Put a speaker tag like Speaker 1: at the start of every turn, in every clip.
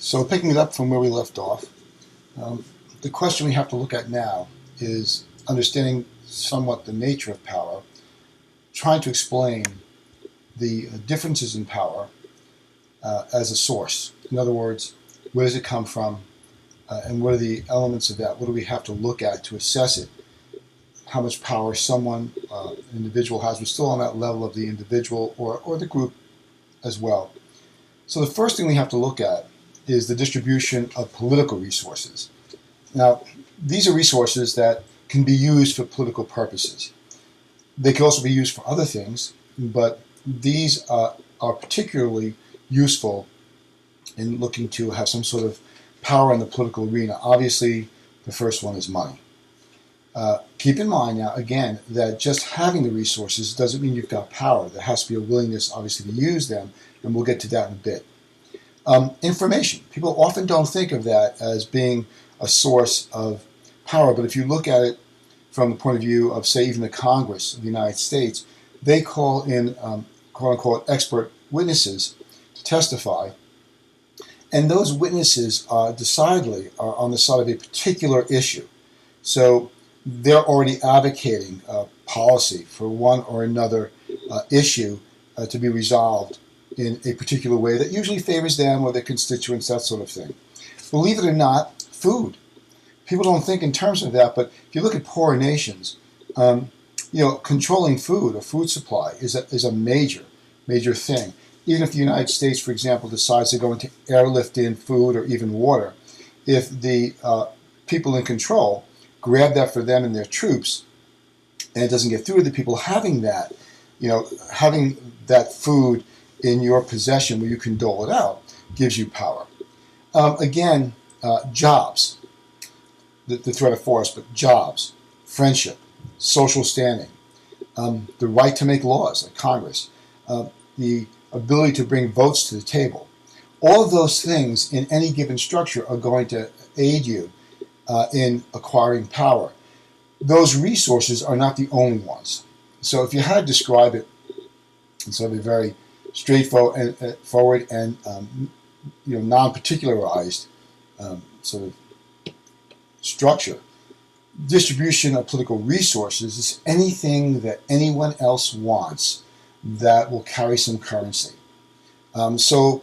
Speaker 1: So picking it up from where we left off, the question we have to look at now is understanding somewhat the nature of power, trying to explain the differences in power as a source. In other words, where does it come from, and what are the elements of that? What do we have to look at to assess it? How much power someone, an individual has. We're still on that level of the individual or the group as well. So the first thing we have to look at is the distribution of political resources. Now, these are resources that can be used for political purposes. They can also be used for other things, but these are particularly useful in looking to have some sort of power in the political arena. Obviously, the first one is money. Keep in mind now, again, that just having the resources doesn't mean you've got power. There has to be a willingness, obviously, to use them, and we'll get to that in a bit. Information. People often don't think of that as being a source of power, but if you look at it from the point of view of, say, even the Congress of the United States, they call in, quote-unquote, expert witnesses to testify, and those witnesses decidedly are on the side of a particular issue. So they're already advocating policy for one or another issue to be resolved in a particular way that usually favors them or their constituents, that sort of thing. Believe it or not, food. People don't think in terms of that, but if you look at poorer nations, controlling food or food supply is a major thing. Even if the United States, for example, decides to go into airlift in food or even water, if the people in control grab that for them and their troops, and it doesn't get through to the people having that, having that food in your possession where you can dole it out, gives you power. Jobs, the threat of force, but jobs, friendship, social standing, the right to make laws like Congress, the ability to bring votes to the table. All of those things in any given structure are going to aid you in acquiring power. Those resources are not the only ones. So if you had to describe it in sort of a very straightforward and non-particularized sort of structure, distribution of political resources is anything that anyone else wants that will carry some currency. Although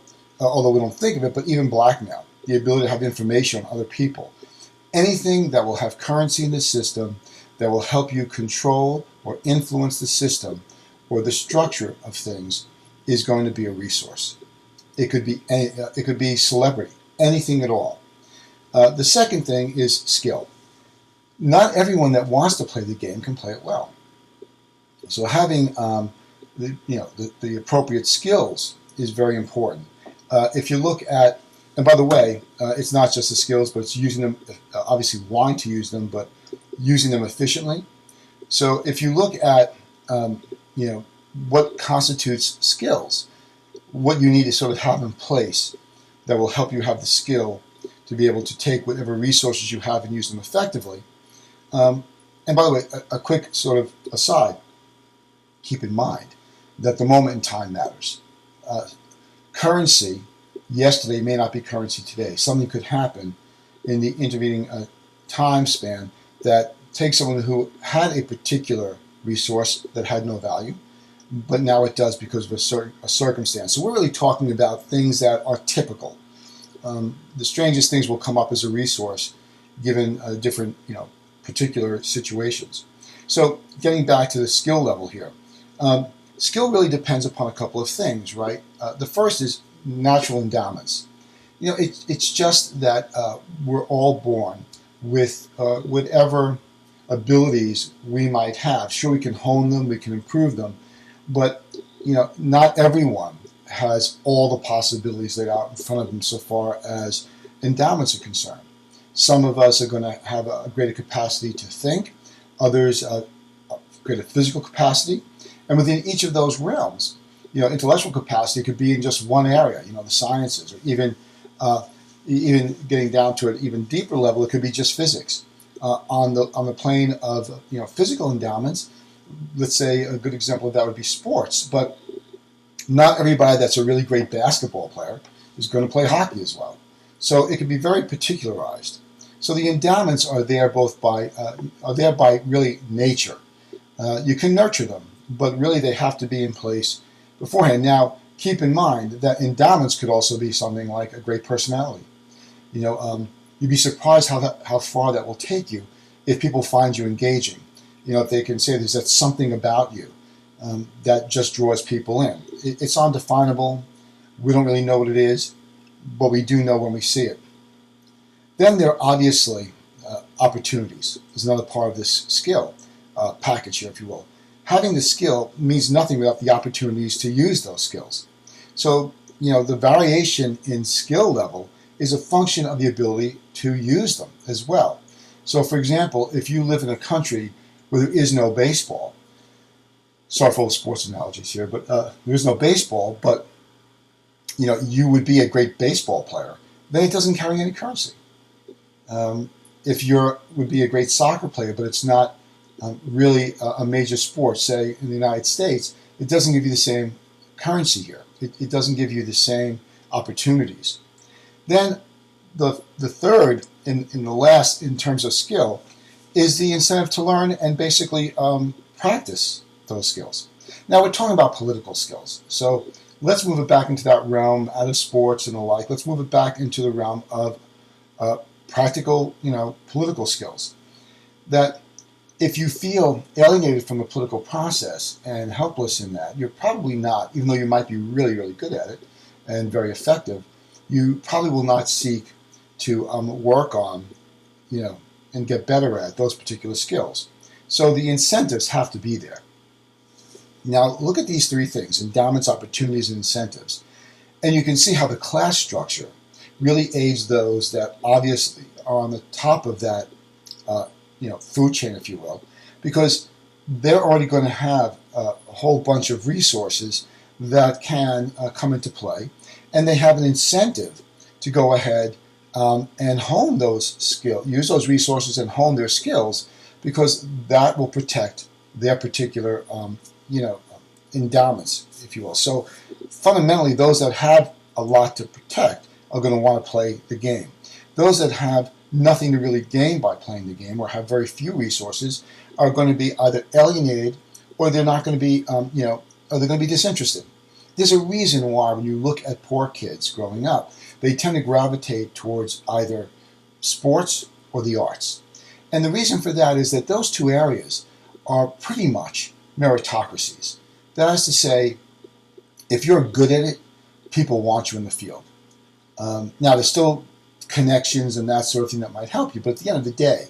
Speaker 1: we don't think of it, but even blackmail, the ability to have information on other people, anything that will have currency in the system that will help you control or influence the system or the structure of things is going to be a resource. It could be celebrity, anything at all. The second thing is skill. Not everyone that wants to play the game can play it well. So having the appropriate skills is very important. If you look at, and by the way, it's not just the skills, but it's using them, obviously wanting to use them, but using them efficiently. So if you look at, what constitutes skills, what you need to sort of have in place that will help you have the skill to be able to take whatever resources you have and use them effectively. And by the way, a quick sort of aside, keep in mind that the moment in time matters. Currency yesterday may not be currency today. Something could happen in the intervening time span that takes someone who had a particular resource that had no value, but now it does because of a circumstance. So we're really talking about things that are typical. The strangest things will come up as a resource given different, particular situations. So getting back to the skill level here, skill really depends upon a couple of things, right? The first is natural endowments. It's just that we're all born with whatever abilities we might have. Sure, we can hone them, we can improve them, but not everyone has all the possibilities laid out in front of them so far as endowments are concerned. Some of us are going to have a greater capacity to think, others a greater physical capacity, and within each of those realms, intellectual capacity could be in just one area, the sciences, or even getting down to an even deeper level, it could be just physics. On the plane of physical endowments, let's say a good example of that would be sports, but not everybody that's a really great basketball player is going to play hockey as well. So it can be very particularized. So the endowments are there by really nature. You can nurture them, but really they have to be in place beforehand. Now, keep in mind that endowments could also be something like a great personality. You'd be surprised how far that will take you if people find you engaging. If they can say there's that something about you that just draws people in. It's undefinable. We don't really know what it is, but we do know when we see it. Then there are obviously opportunities. There's another part of this skill package here, if you will. Having the skill means nothing without the opportunities to use those skills. So, the variation in skill level is a function of the ability to use them as well. So, for example, if you live in a country where there is no baseball, sorry for all the sports analogies here, but there is no baseball, but you would be a great baseball player, then it doesn't carry any currency. If you would be a great soccer player, but it's not really a major sport, say in the United States, it doesn't give you the same currency here. It doesn't give you the same opportunities. Then the third and the last in terms of skill is the incentive to learn and basically practice those skills. Now we're talking about political skills. So let's move it back into that realm out of sports and the like. Let's move it back into the realm of practical, political skills. That if you feel alienated from the political process and helpless in that, you're probably not, even though you might be really, really good at it and very effective, you probably will not seek to work on, and get better at those particular skills. So the incentives have to be there. Now look at these three things: endowments, opportunities, and incentives. And you can see how the class structure really aids those that obviously are on the top of that food chain, if you will, because they're already going to have a whole bunch of resources that can come into play, and they have an incentive to go ahead and hone those skills, use those resources and hone their skills, because that will protect their particular endowments, if you will. So fundamentally, those that have a lot to protect are going to want to play the game. Those that have nothing to really gain by playing the game or have very few resources are going to be either alienated or they're not going to be, or they're going to be disinterested. There's a reason why when you look at poor kids growing up, they tend to gravitate towards either sports or the arts. And the reason for that is that those two areas are pretty much meritocracies. That is to say, if you're good at it, people want you in the field. Now, there's still connections and that sort of thing that might help you, but at the end of the day,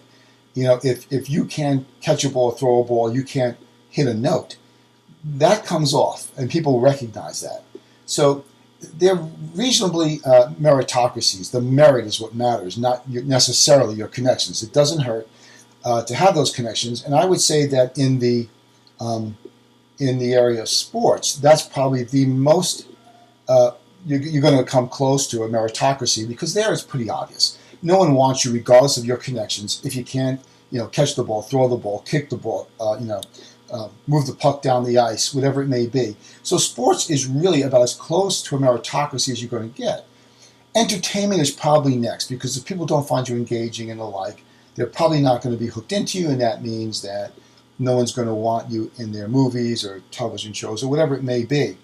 Speaker 1: if you can't catch a ball, throw a ball, you can't hit a note, that comes off, and people recognize that. So they're reasonably meritocracies. The merit is what matters, not necessarily your connections. It doesn't hurt to have those connections, and I would say that in the area of sports, that's probably the most you're going to come close to a meritocracy, because there it's pretty obvious. No one wants you, regardless of your connections, if you can't, catch the ball, throw the ball, kick the ball, move the puck down the ice, whatever it may be. So sports is really about as close to a meritocracy as you're going to get. Entertainment is probably next, because if people don't find you engaging and the like, they're probably not going to be hooked into you, and that means that no one's going to want you in their movies or television shows or whatever it may be.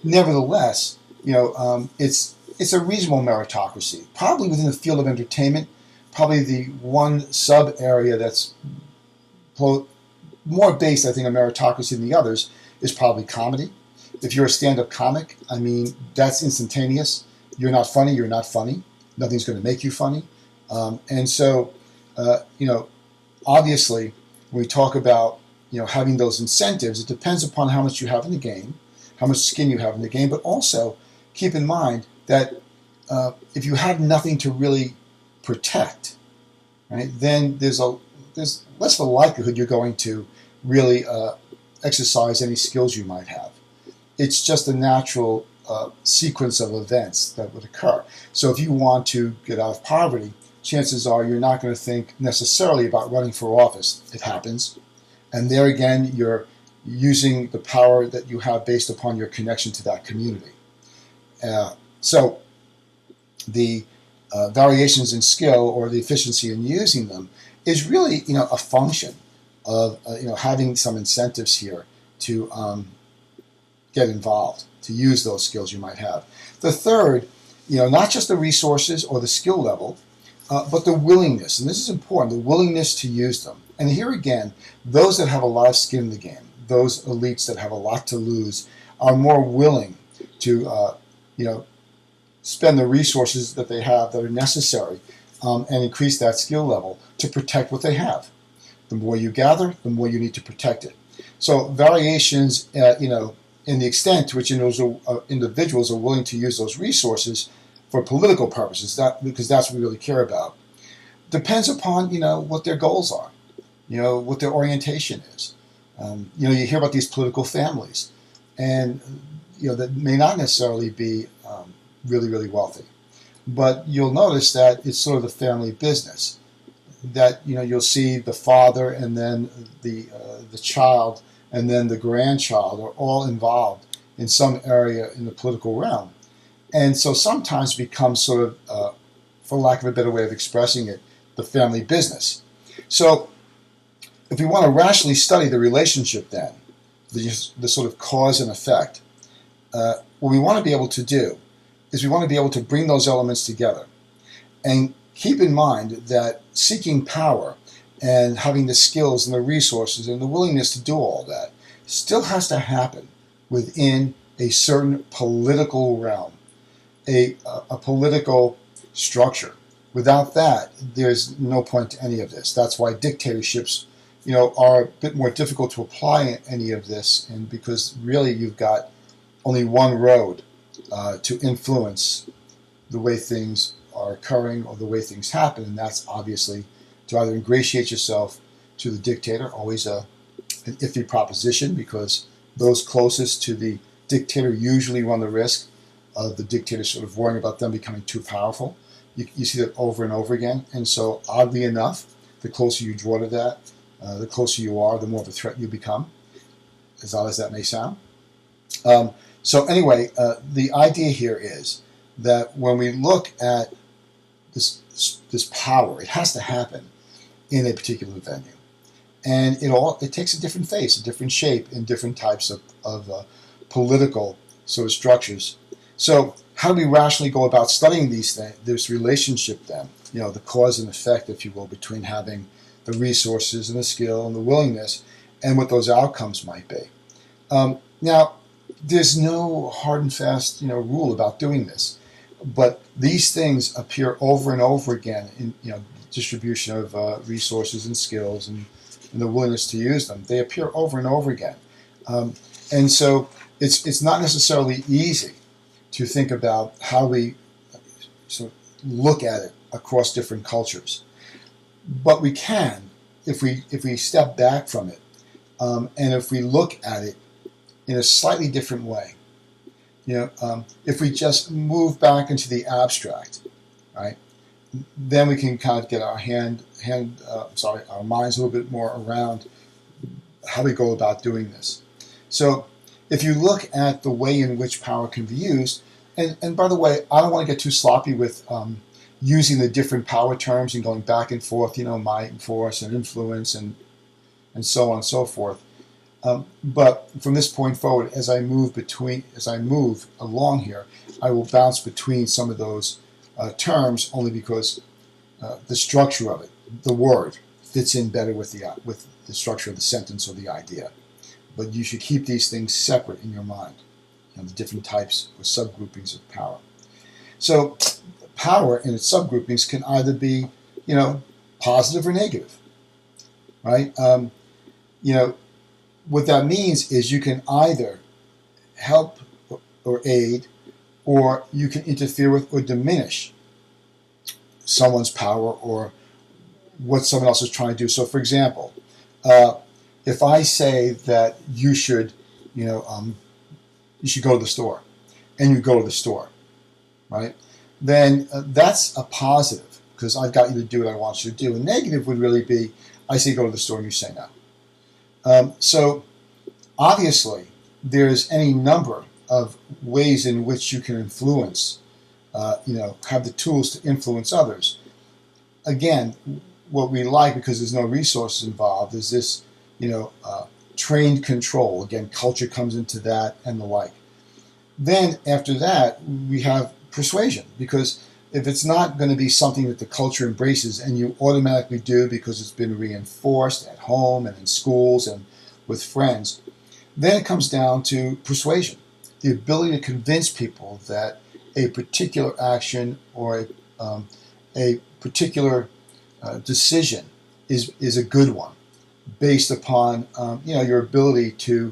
Speaker 1: Nevertheless, it's a reasonable meritocracy. Probably within the field of entertainment, probably the one sub area that's more based, I think, on meritocracy than the others is probably comedy. If you're a stand-up comic, that's instantaneous. You're not funny, you're not funny. Nothing's going to make you funny. And so, obviously, when we talk about, having those incentives, it depends upon how much you have in the game, how much skin you have in the game, but also keep in mind that if you have nothing to really protect, right, then there's less of a likelihood you're going to really exercise any skills you might have. It's just a natural sequence of events that would occur. So if you want to get out of poverty, chances are you're not going to think necessarily about running for office. It happens. And there again, you're using the power that you have based upon your connection to that community. So the variations in skill or the efficiency in using them is really, a function of, having some incentives here to get involved, to use those skills you might have. The third, not just the resources or the skill level, but the willingness, and this is important, the willingness to use them. And here again, those that have a lot of skin in the game, those elites that have a lot to lose, are more willing to, spend the resources that they have that are necessary and increase that skill level to protect what they have. The more you gather, the more you need to protect it. So variations, in the extent to which individuals are willing to use those resources for political purposes, because that's what we really care about, depends upon, what their goals are, what their orientation is. You hear about these political families, and, that may not necessarily be really, really wealthy. But you'll notice that it's sort of the family business, that, you'll see the father and then the child and then the grandchild are all involved in some area in the political realm. And so sometimes becomes sort of, for lack of a better way of expressing it, the family business. So if we want to rationally study the relationship then, the sort of cause and effect, what we want to be able to do is we want to be able to bring those elements together and keep in mind that seeking power and having the skills and the resources and the willingness to do all that still has to happen within a certain political realm, a political structure. Without that, there's no point to any of this. That's why dictatorships, are a bit more difficult to apply any of this, and because really you've got only one road to influence the way things are occurring or the way things happen, and that's obviously to either ingratiate yourself to the dictator, always an iffy proposition, because those closest to the dictator usually run the risk of the dictator sort of worrying about them becoming too powerful. You see that over and over again, and so oddly enough, the closer you draw to that, the closer you are, the more of a threat you become, as odd as that may sound. So anyway, the idea here is that when we look at this power, it has to happen in a particular venue, and it takes a different face, a different shape, in different types of political sort of structures. So how do we rationally go about studying these things? This relationship, then, the cause and effect, if you will, between having the resources and the skill and the willingness, and what those outcomes might be. Now, there's no hard and fast, rule about doing this, but these things appear over and over again in, distribution of resources and skills and the willingness to use them. They appear over and over again, and so it's not necessarily easy to think about how we sort of look at it across different cultures, but we can if we step back from it, and if we look at it in a slightly different way. If we just move back into the abstract, right, then we can kind of get our our minds a little bit more around how we go about doing this. So if you look at the way in which power can be used, and by the way, I don't want to get too sloppy with using the different power terms and going back and forth, might and force and influence and so on and so forth. But from this point forward, as I move along here, I will bounce between some of those terms only because the structure of it, the word, fits in better with the structure of the sentence or the idea. But you should keep these things separate in your mind, the different types or subgroupings of power. So power and its subgroupings can either be, positive or negative, right? What that means is you can either help or aid, or you can interfere with or diminish someone's power or what someone else is trying to do. So, for example, if I say that you should go to the store, and you go to the store, right? Then that's a positive, because I've got you to do what I want you to do. A negative would really be, I say go to the store and you say no. So obviously there's any number of ways in which you can influence have the tools to influence others. Again, what we like, because there's no resources involved, is this, trained control. Again, culture comes into that and the like. Then after that, we have persuasion, because if it's not going to be something that the culture embraces and you automatically do because it's been reinforced at home and in schools and with friends, then it comes down to persuasion, the ability to convince people that a particular action or a particular decision is a good one, based upon your ability to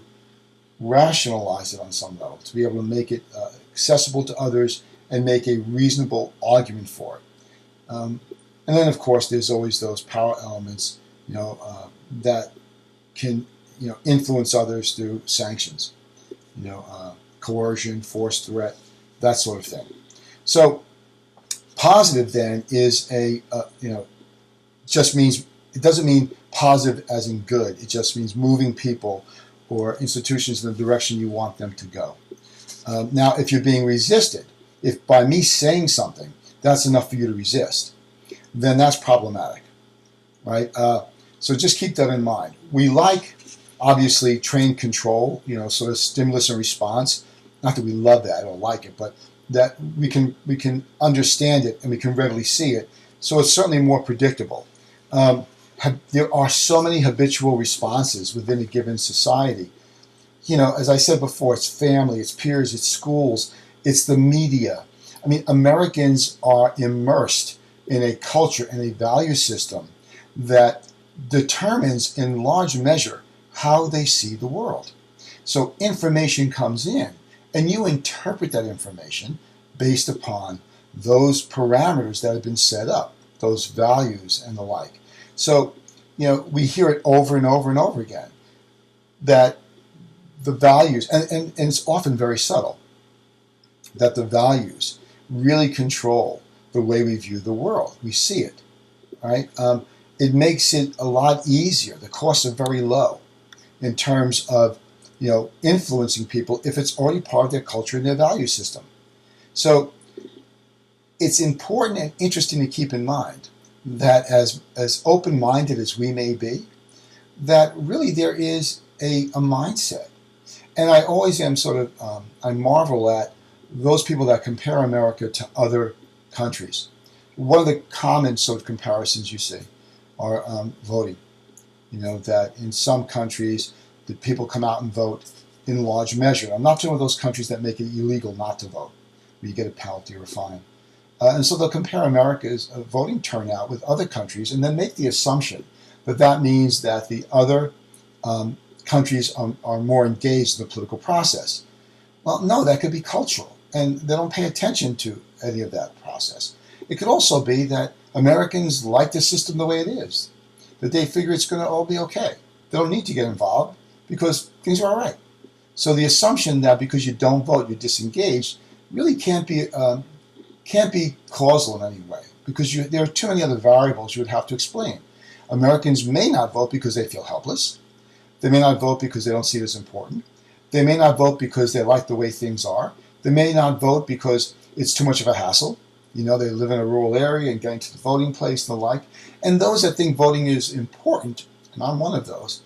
Speaker 1: rationalize it on some level, to be able to make it accessible to others and make a reasonable argument for it. And then, of course, there's always those power elements, that can, influence others through sanctions, coercion, force, threat, that sort of thing. So, positive then is just means, it doesn't mean positive as in good. It just means moving people or institutions in the direction you want them to go. Now, if you're being resisted, if by me saying something, that's enough for you to resist, then that's problematic, right? So just keep that in mind. We like, obviously, trained control, sort of stimulus and response. Not that we love that or like it, but that we can understand it and we can readily see it. So it's certainly more predictable. There are so many habitual responses within a given society. As I said before, it's family, it's peers, it's schools, it's the media. I mean, Americans are immersed in a culture and a value system that determines in large measure how they see the world. So information comes in, and you interpret that information based upon those parameters that have been set up, those values and the like. So, we hear it over and over and over again, that the values, and it's often very subtle, that the values really control the way we view the world. We see it, right? It makes it a lot easier. The costs are very low in terms of, influencing people if it's already part of their culture and their value system. So it's important and interesting to keep in mind that as open-minded as we may be, that really there is a mindset. And I always am I marvel at those people that compare America to other countries. One of the common sort of comparisons you see are voting. That in some countries, the people come out and vote in large measure. I'm not talking about those countries that make it illegal not to vote, where you get a penalty or a fine. And so they'll compare America's voting turnout with other countries and then make the assumption that that means that the other countries are more engaged in the political process. Well, no, that could be cultural, and they don't pay attention to any of that process. It could also be that Americans like the system the way it is, that they figure it's going to all be okay. They don't need to get involved because things are all right. So the assumption that because you don't vote, you're disengaged, really can't be causal in any way, because there are too many other variables you would have to explain. Americans may not vote because they feel helpless. They may not vote because they don't see it as important. They may not vote because they like the way things are. They may not vote because it's too much of a hassle. They live in a rural area and getting to the voting place and the like. And those that think voting is important, and I'm one of those,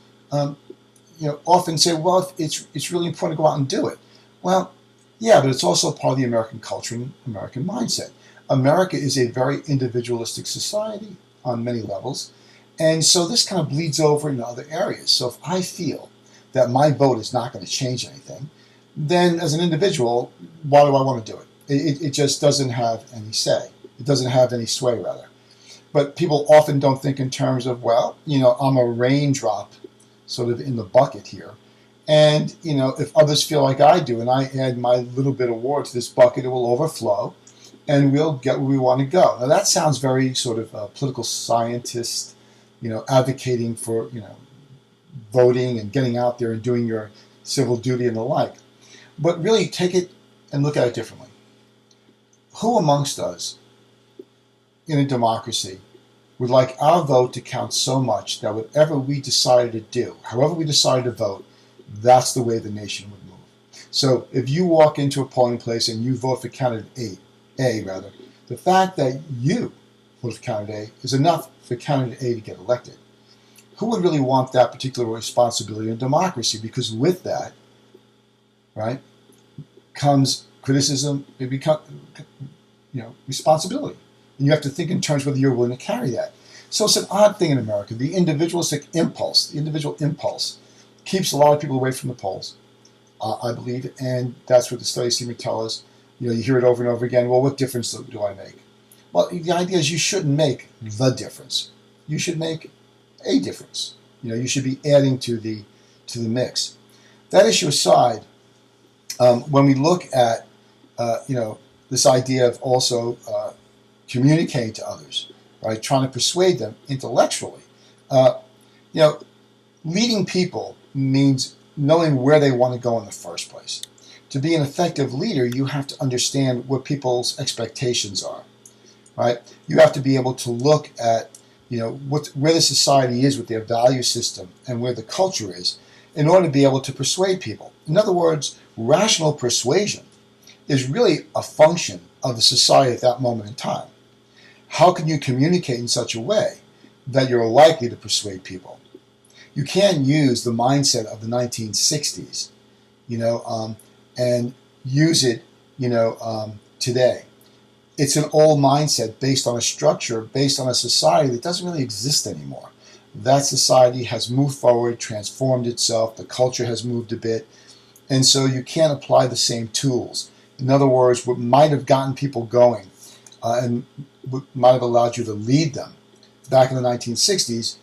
Speaker 1: often say, well, it's really important to go out and do it. Well, yeah, but it's also part of the American culture and American mindset. America is a very individualistic society on many levels. And so this kind of bleeds over into other areas. So if I feel that my vote is not going to change anything, then as an individual, why do I want to do it? It just doesn't have any say. It doesn't have any sway, rather. But people often don't think in terms of, well, I'm a raindrop sort of in the bucket here. And, if others feel like I do and I add my little bit of water to this bucket, it will overflow and we'll get where we want to go. Now, that sounds very sort of political scientist, advocating for, voting and getting out there and doing your civil duty and the like. But really take it and look at it differently. Who amongst us in a democracy would like our vote to count so much that whatever we decided to do, however we decided to vote, that's the way the nation would move? So if you walk into a polling place and you vote for candidate A, A rather, the fact that you voted for candidate A is enough for candidate A to get elected. Who would really want that particular responsibility in democracy? Because with that, right, comes criticism, it becomes, responsibility. And you have to think in terms whether you're willing to carry that. So it's an odd thing in America. The individual impulse keeps a lot of people away from the polls, I believe, and that's what the studies seem to tell us. You hear it over and over again. Well, what difference do I make? Well, the idea is you shouldn't make the difference. You should make a difference. You should be adding to the mix. That issue aside, when we look at this idea of also communicating to others, right, trying to persuade them intellectually, leading people means knowing where they want to go in the first place. To be an effective leader, you have to understand what people's expectations are, right? You have to be able to look at where the society is with their value system and where the culture is in order to be able to persuade people. In other words, rational persuasion is really a function of the society at that moment in time. How can you communicate in such a way that you're likely to persuade people? You can't use the mindset of the 1960s, and use it, today. It's an old mindset based on a structure, based on a society that doesn't really exist anymore. That society has moved forward, transformed itself, the culture has moved a bit, and so you can't apply the same tools. In other words, what might have gotten people going and what might have allowed you to lead them back in the 1960s,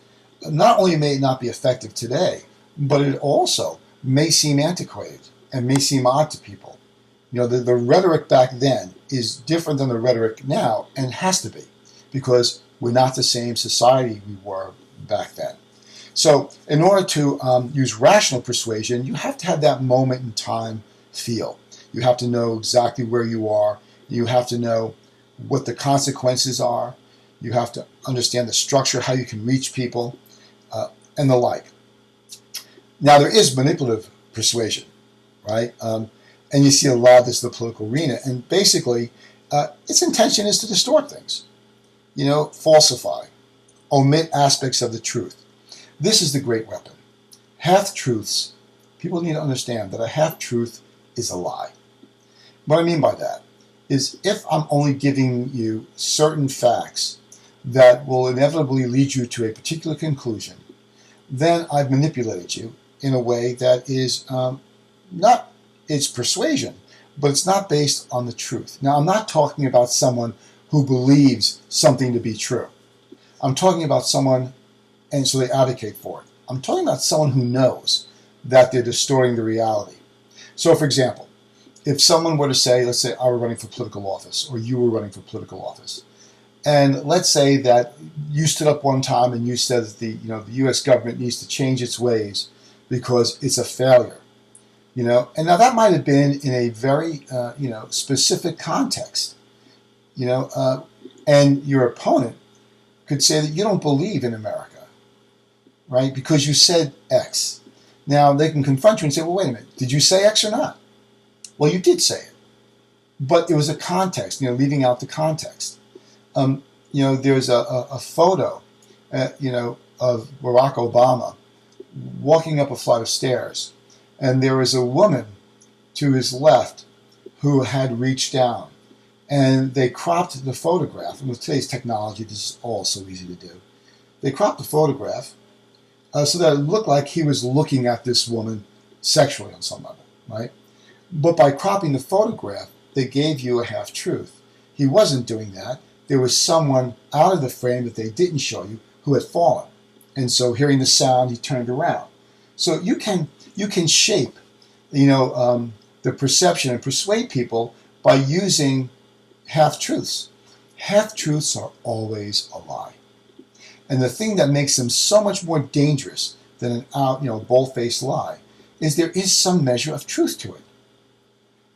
Speaker 1: not only may it not be effective today, but it also may seem antiquated and may seem odd to people. The rhetoric back then is different than the rhetoric now, and has to be, because we're not the same society we were back then. So in order to use rational persuasion, you have to have that moment in time feel. You have to know exactly where you are. You have to know what the consequences are. You have to understand the structure, how you can reach people, and the like. Now, there is manipulative persuasion, right? And you see a lot of this in the political arena. And basically, its intention is to distort things, falsify, omit aspects of the truth. This is the great weapon. Half-truths, people need to understand that a half-truth is a lie. What I mean by that is if I'm only giving you certain facts that will inevitably lead you to a particular conclusion, then I've manipulated you in a way that is not, it's persuasion, but it's not based on the truth. Now, I'm not talking about someone who believes something to be true. I'm talking about someone, and so they advocate for it. I'm talking about someone who knows that they're distorting the reality. So, for example, if someone were to say, let's say I were running for political office, or you were running for political office, and let's say that you stood up one time and you said that the U.S. government needs to change its ways because it's a failure, and now that might have been in a very specific context, and your opponent could say that you don't believe in America, right? Because you said X. Now they can confront you and say, well, wait a minute, did you say X or not? Well, you did say it, but it was a context, leaving out the context. There's a photo, of Barack Obama walking up a flight of stairs, and there was a woman to his left who had reached down, and they cropped the photograph. And with today's technology, this is all so easy to do. They cropped the photograph so that it looked like he was looking at this woman sexually on some level, right? But by cropping the photograph, they gave you a half-truth. He wasn't doing that. There was someone out of the frame that they didn't show you who had fallen. And so hearing the sound, he turned around. So you can shape, the perception and persuade people by using half-truths. Half-truths are always a lie. And the thing that makes them so much more dangerous than an bold-faced lie is there is some measure of truth to it.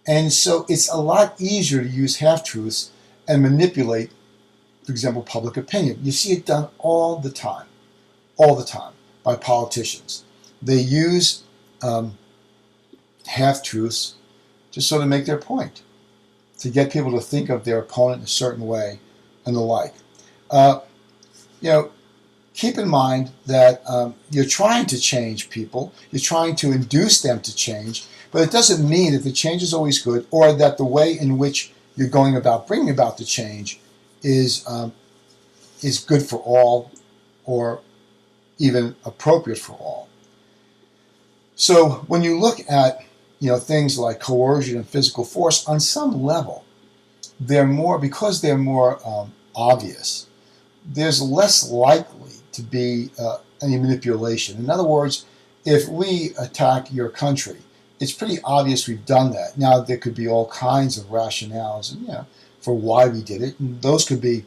Speaker 1: And so it's a lot easier to use half-truths and manipulate, for example, public opinion. You see it done all the time by politicians. They use half-truths to sort of make their point. to get people to think of their opponent in a certain way and the like. Uh, you know, keep in mind that you're trying to change people, you're trying to induce them to change, but it doesn't mean that the change is always good or that the way in which you're going about bringing about the change is good for all or even appropriate for all. So when you look at things like coercion and physical force, on some level, because they're more obvious. There's less likely to be any manipulation. In other words, if we attack your country, it's pretty obvious we've done that. Now, there could be all kinds of rationales for why we did it, and those could be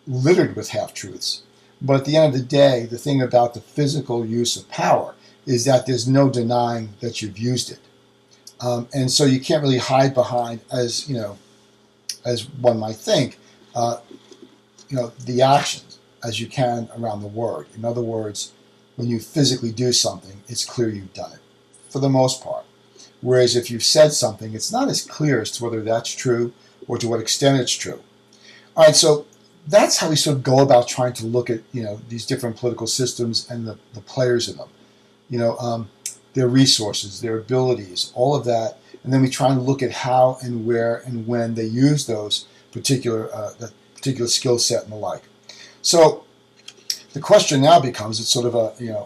Speaker 1: littered with half-truths. But at the end of the day, the thing about the physical use of power is that there's no denying that you've used it. And so you can't really hide behind, as one might think, the actions as you can around the word. In other words, when you physically do something, it's clear you've done it, for the most part. Whereas if you've said something, it's not as clear as to whether that's true or to what extent it's true. All right, so that's how we sort of go about trying to look at these different political systems and the players in them. Their resources, their abilities, all of that, and then we try and look at how and where and when they use those particular skill set and the like. So the question now becomes, it's sort of an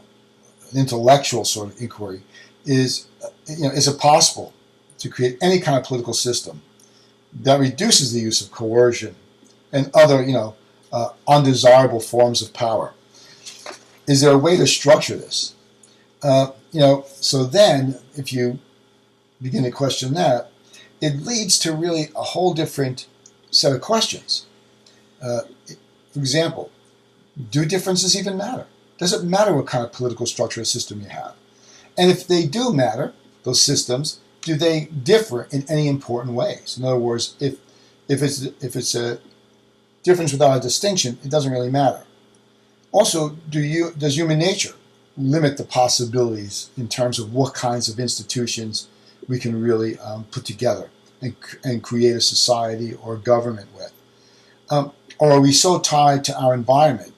Speaker 1: intellectual sort of inquiry, is it possible to create any kind of political system that reduces the use of coercion and other undesirable forms of power? Is there a way to structure this? So then, if you begin to question that, it leads to really a whole different set of questions. For example, do differences even matter? Does it matter what kind of political structure or system you have? And if they do matter, those systems, do they differ in any important ways? In other words, if it's a difference without a distinction, it doesn't really matter. Also, does human nature limit the possibilities in terms of what kinds of institutions we can really put together and create a society or a government with? Or are we so tied to our environment,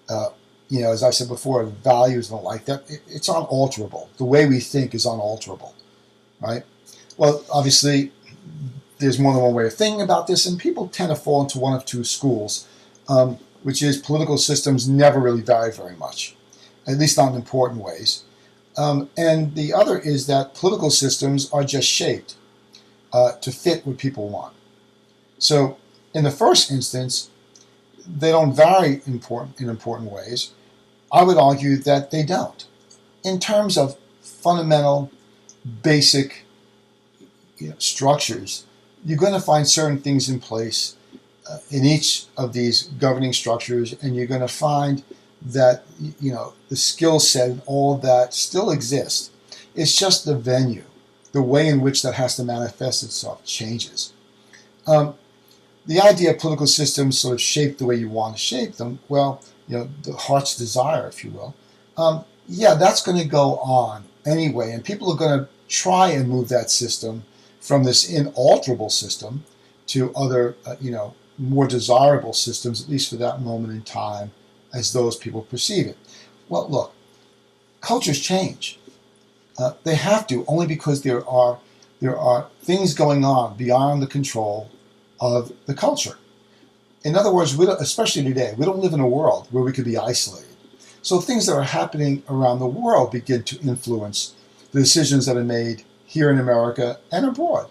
Speaker 1: as I said before, values and the like, that it's unalterable. The way we think is unalterable, right? Well, obviously, there's more than one way of thinking about this, and people tend to fall into one of two schools, which is political systems never really vary very much, at least not in important ways. And the other is that political systems are just shaped to fit what people want. So in the first instance, they don't vary in important ways. I would argue that they don't. In terms of fundamental, basic structures, you're going to find certain things in place in each of these governing structures, and you're going to find that the skill set and all of that still exists. It's just the venue, the way in which that has to manifest itself changes. The idea of political systems sort of shape the way you want to shape them, well, the heart's desire, if you will, that's going to go on anyway, and people are going to try and move that system from this inalterable system to other, more desirable systems, at least for that moment in time, as those people perceive it. Well, look, cultures change. They have to, only because there are things going on beyond the control of the culture. In other words, especially today, we don't live in a world where we could be isolated. So things that are happening around the world begin to influence the decisions that are made here in America and abroad.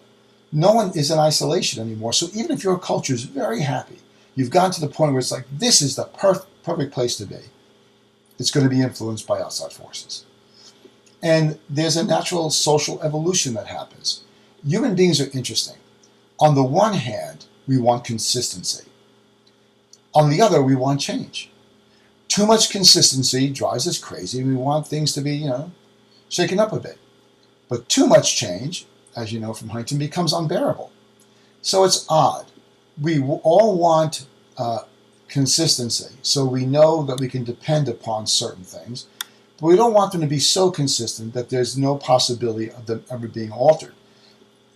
Speaker 1: No one is in isolation anymore. So even if your culture is very happy, you've gotten to the point where it's like, this is the perfect place to be, it's going to be influenced by outside forces. And there's a natural social evolution that happens. Human beings are interesting. On the one hand, we want consistency. On the other, we want change. Too much consistency drives us crazy. We want things to be, shaken up a bit. But too much change, as you know from Huntington, becomes unbearable. So it's odd. We all want consistency, so we know that we can depend upon certain things, but we don't want them to be so consistent that there's no possibility of them ever being altered.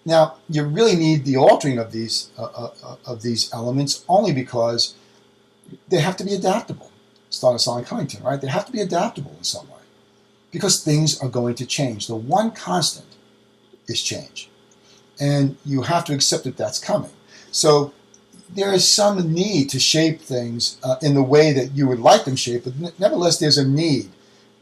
Speaker 1: Now, you really need the altering of these elements only because they have to be adaptable. Starting to sound like Huntington, right? They have to be adaptable in some way because things are going to change. The one constant is change, and you have to accept that that's coming. So there is some need to shape things in the way that you would like them shaped, but nevertheless, there's a need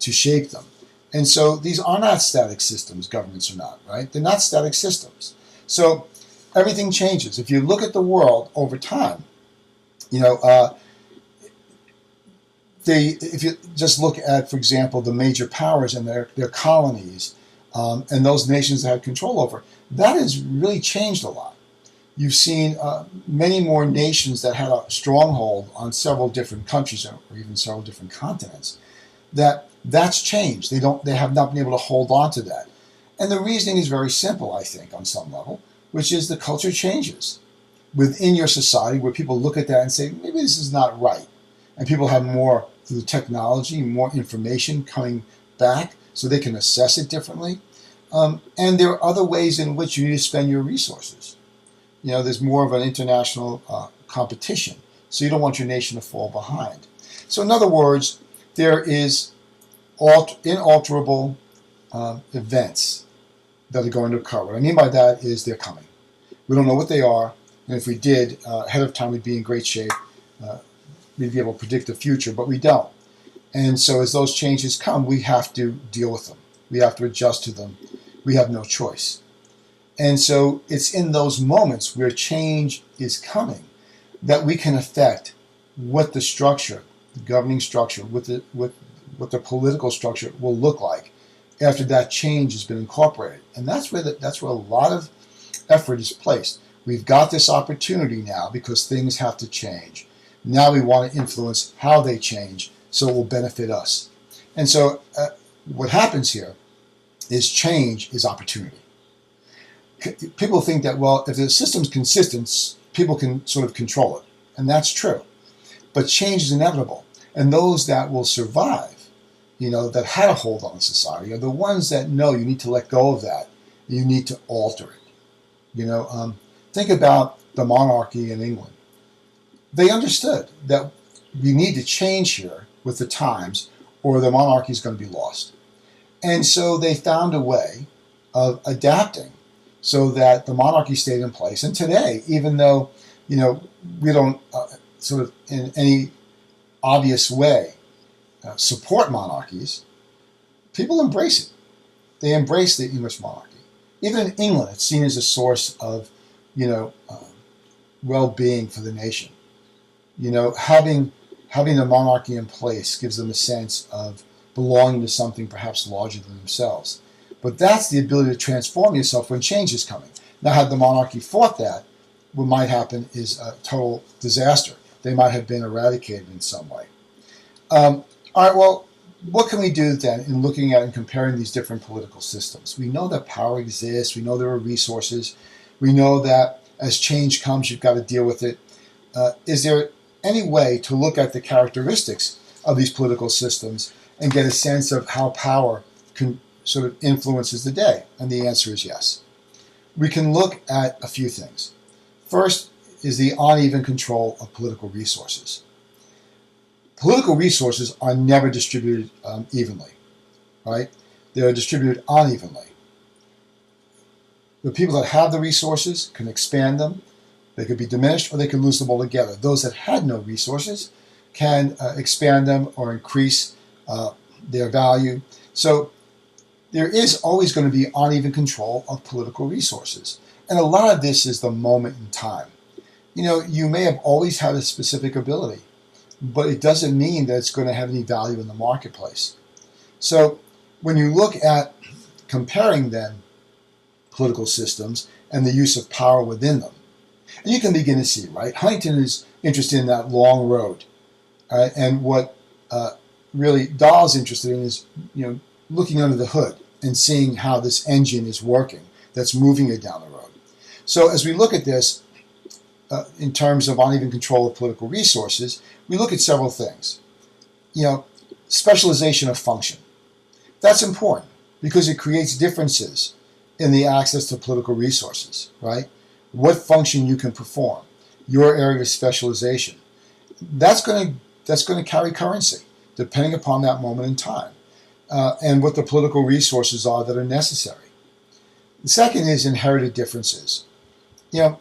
Speaker 1: to shape them. And so these are not static systems, governments are not, right? They're not static systems. So everything changes. If you look at the world over time, if you just look at, for example, the major powers and their colonies, and those nations that had control over, that has really changed a lot. You've seen many more nations that had a stronghold on several different countries or even several different continents. That's changed. They have not been able to hold on to that. And the reasoning is very simple, I think, on some level, which is the culture changes within your society where people look at that and say, maybe this is not right. And people have more, through technology, more information coming back so they can assess it differently. And there are other ways in which you need to spend your resources. There's more of an international competition, so you don't want your nation to fall behind. So in other words, there is inalterable events that are going to occur. What I mean by that is they're coming. We don't know what they are, and if we did, ahead of time we'd be in great shape. We'd be able to predict the future, but we don't. And so as those changes come, we have to deal with them. We have to adjust to them. We have no choice. And so it's in those moments where change is coming that we can affect what the structure, the governing structure, what the political structure will look like after that change has been incorporated. And that's where a lot of effort is placed. We've got this opportunity now because things have to change. Now we want to influence how they change so it will benefit us. And so what happens here is change is opportunity. People think that, well, if the system's consistent, people can sort of control it. And that's true. But change is inevitable. And those that will survive, that had a hold on society are the ones that know you need to let go of that. You need to alter it. Think about the monarchy in England. They understood that we need to change here with the times or the monarchy is going to be lost. And so they found a way of adapting so that the monarchy stayed in place. And today, even though, we don't sort of in any obvious way support monarchies, people embrace it. They embrace the English monarchy. Even in England, it's seen as a source of, well-being for the nation. Having the monarchy in place gives them a sense of belonging to something perhaps larger than themselves. But that's the ability to transform yourself when change is coming. Now, had the monarchy fought that, what might happen is a total disaster. They might have been eradicated in some way. All right, well, what can we do then in looking at and comparing these different political systems? We know that power exists. We know there are resources. We know that as change comes, you've got to deal with it. Is there any way to look at the characteristics of these political systems and get a sense of how power can sort of influences the day? And the answer is yes. We can look at a few things. First is the uneven control of political resources. Political resources are never distributed evenly, right? They are distributed unevenly. The people that have the resources can expand them. They could be diminished or they could lose them altogether. Those that had no resources can expand them or increase their value. So there is always going to be uneven control of political resources. And a lot of this is the moment in time. You may have always had a specific ability, but it doesn't mean that it's going to have any value in the marketplace. So when you look at comparing then political systems and the use of power within them, and you can begin to see, right? Huntington is interested in that long road. And what really Dahl's interested in is, looking under the hood and seeing how this engine is working that's moving it down the road. So as we look at this, in terms of uneven control of political resources, we look at several things. Specialization of function. That's important because it creates differences in the access to political resources, right? What function you can perform, your area of specialization. That's going to carry currency, depending upon that moment in time, and what the political resources are that are necessary. The second is inherited differences. You know,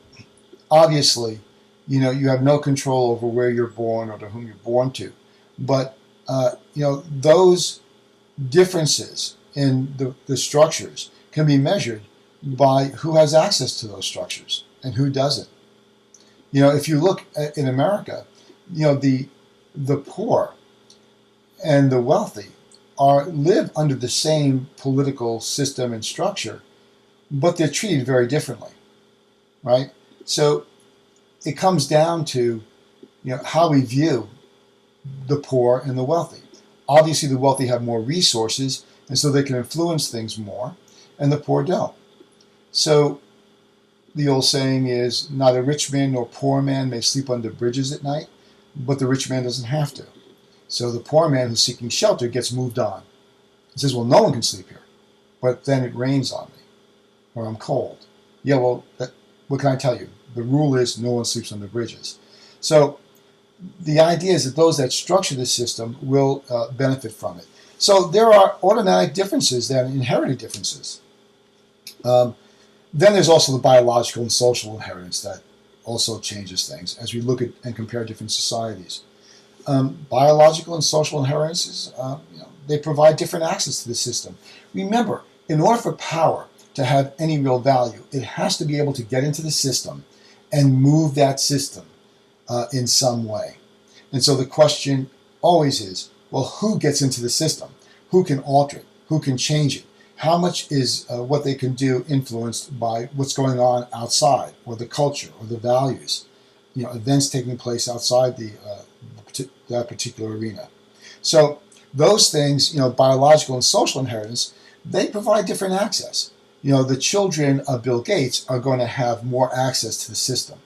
Speaker 1: obviously, you have no control over where you're born or to whom you're born to, but those differences in the structures can be measured by who has access to those structures and who doesn't. If you look in America, the poor and the wealthy live under the same political system and structure, but they're treated very differently, right? So it comes down to how we view the poor and the wealthy. Obviously, the wealthy have more resources, and so they can influence things more, and the poor don't. So the old saying is, neither rich man nor poor man may sleep under bridges at night, but the rich man doesn't have to. So the poor man who's seeking shelter gets moved on. He says, well, no one can sleep here, but then it rains on me, or I'm cold. Yeah, well, what can I tell you? The rule is no one sleeps under bridges. So the idea is that those that structure the system will benefit from it. So there are automatic differences, then inherited differences. Then there's also the biological and social inheritance that also changes things as we look at and compare different societies. Biological and social inheritances, they provide different access to the system. Remember, in order for power to have any real value, it has to be able to get into the system and move that system in some way. And so the question always is, well, who gets into the system? Who can alter it? Who can change it? How much is what they can do influenced by what's going on outside, or the culture, or the values, events taking place outside that particular arena? So those things, biological and social inheritance, they provide different access. The children of Bill Gates are going to have more access to the system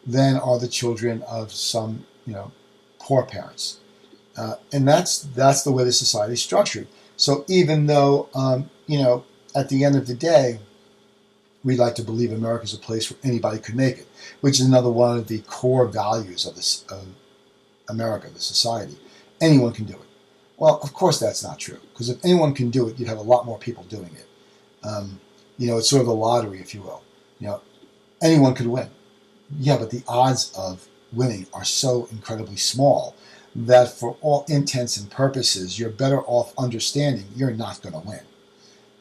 Speaker 1: than are the children of some, poor parents. And that's the way the society is structured. So even though, at the end of the day, we like to believe America is a place where anybody could make it, which is another one of the core values of America, the society. Anyone can do it. Well, of course that's not true, because if anyone can do it, you'd have a lot more people doing it. It's sort of a lottery, if you will. Anyone could win. Yeah, but the odds of winning are so incredibly small that for all intents and purposes, you're better off understanding you're not going to win.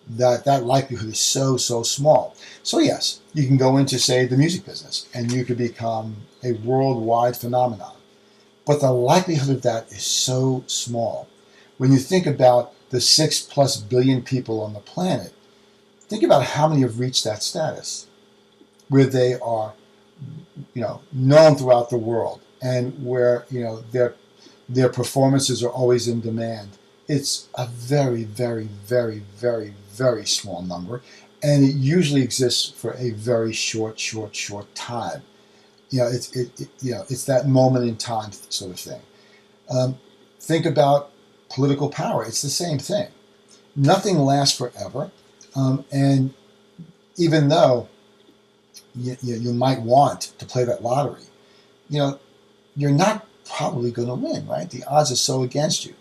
Speaker 1: That likelihood is so small. So yes, you can go into, say, the music business, and you could become a worldwide phenomenon. But the likelihood of that is so small. When you think about the 6+ billion people on the planet, think about how many have reached that status, where they are, known throughout the world, and where their performances are always in demand. It's a very, very, very, very, very small number, and it usually exists for a very short time. It's that moment in time sort of thing. Think about political power. It's the same thing. Nothing lasts forever, and even though you might want to play that lottery, you're not probably going to win, right? The odds are so against you.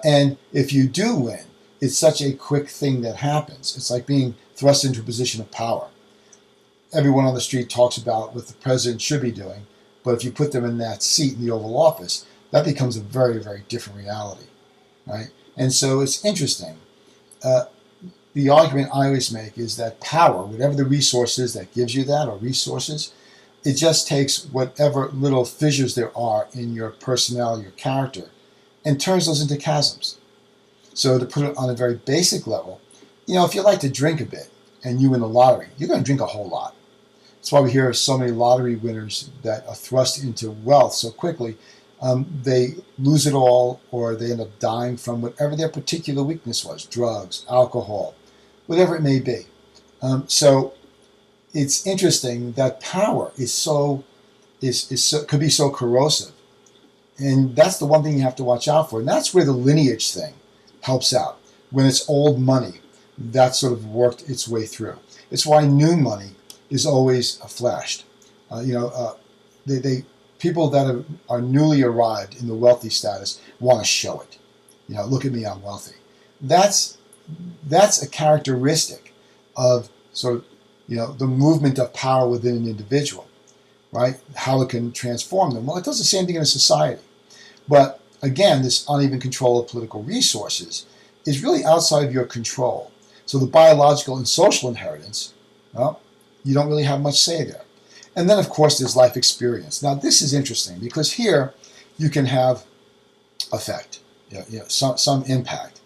Speaker 1: And if you do win, it's such a quick thing that happens. It's like being thrust into a position of power. Everyone on the street talks about what the president should be doing, but if you put them in that seat in the Oval Office, that becomes a very, very different reality, right? And so it's interesting. The argument I always make is that power, whatever the resource is that gives you that, or resources, it just takes whatever little fissures there are in your personality, your character, and turns those into chasms. So to put it on a very basic level, if you like to drink a bit and you win the lottery, you're going to drink a whole lot. That's why we hear of so many lottery winners that are thrust into wealth so quickly. They lose it all, or they end up dying from whatever their particular weakness was, drugs, alcohol, whatever it may be. So it's interesting that power could be so corrosive. And that's the one thing you have to watch out for. And that's where the lineage thing helps out. When it's old money, that sort of worked its way through. It's why new money is always flashed. They people that are newly arrived in the wealthy status want to show it. Look at me, I'm wealthy. That's a characteristic of sort of the movement of power within an individual, right? How it can transform them. Well, it does the same thing in a society. But again, this uneven control of political resources is really outside of your control. So the biological and social inheritance, well, you don't really have much say there. And then, of course, there's life experience. Now, this is interesting because here you can have effect, some impact.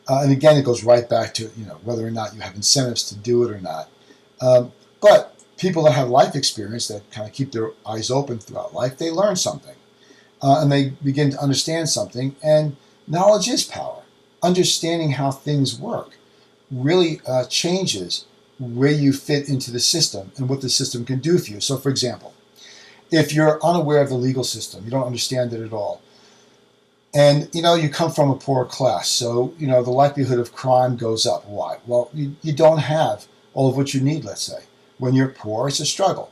Speaker 1: And again, it goes right back to whether or not you have incentives to do it or not. But people that have life experience, that kind of keep their eyes open throughout life, they learn something. And they begin to understand something. And knowledge is power. Understanding how things work really changes where you fit into the system and what the system can do for you. So, for example, if you're unaware of the legal system, you don't understand it at all, and you come from a poor class, so the likelihood of crime goes up. Why? Well, you don't have all of what you need, let's say. When you're poor, it's a struggle.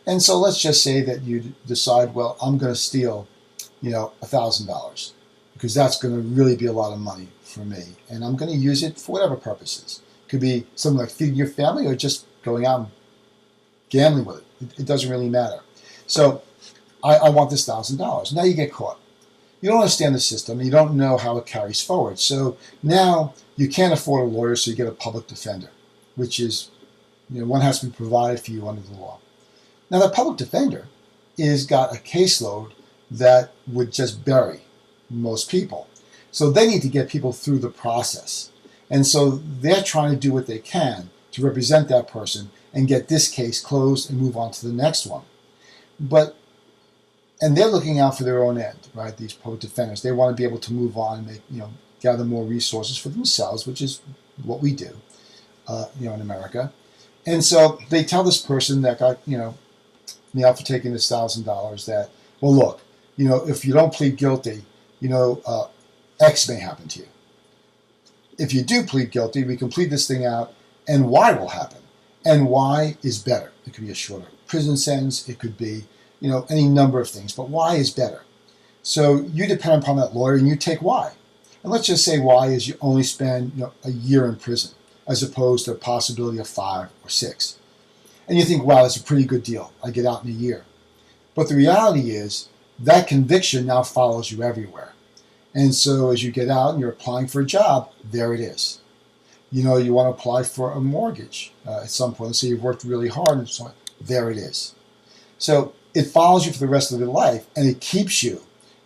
Speaker 1: And so let's just say that you decide, well, I'm going to steal $1,000 because that's going to really be a lot of money for me, and I'm going to use it for whatever purposes. It could be something like feeding your family or just going out and gambling with it. It doesn't really matter. So I want this $1,000. Now you get caught. You don't understand the system. You don't know how it carries forward. So now you can't afford a lawyer, so you get a public defender, which is, one has to be provided for you under the law. Now the public defender is got a caseload that would just bury most people. So they need to get people through the process. And so they're trying to do what they can to represent that person and get this case closed and move on to the next one. And they're looking out for their own end, right? These public defenders, they want to be able to move on and make, gather more resources for themselves, which is what we do, in America. And so they tell this person that got, me out for taking this $1,000 that, well, look, if you don't plead guilty, X may happen to you. If you do plead guilty, we can plead this thing out, and Y will happen. And Y is better. It could be a shorter prison sentence. It could be, any number of things. But Y is better. So you depend upon that lawyer, and you take Y. And let's just say Y is you only spend a year in prison, as opposed to a possibility of 5 or 6. And you think, wow, that's a pretty good deal. I get out in a year. But the reality is that conviction now follows you everywhere. And so as you get out and you're applying for a job, there it is. You want to apply for a mortgage at some point. So you've worked really hard, and so there it is. So it follows you for the rest of your life, and it keeps you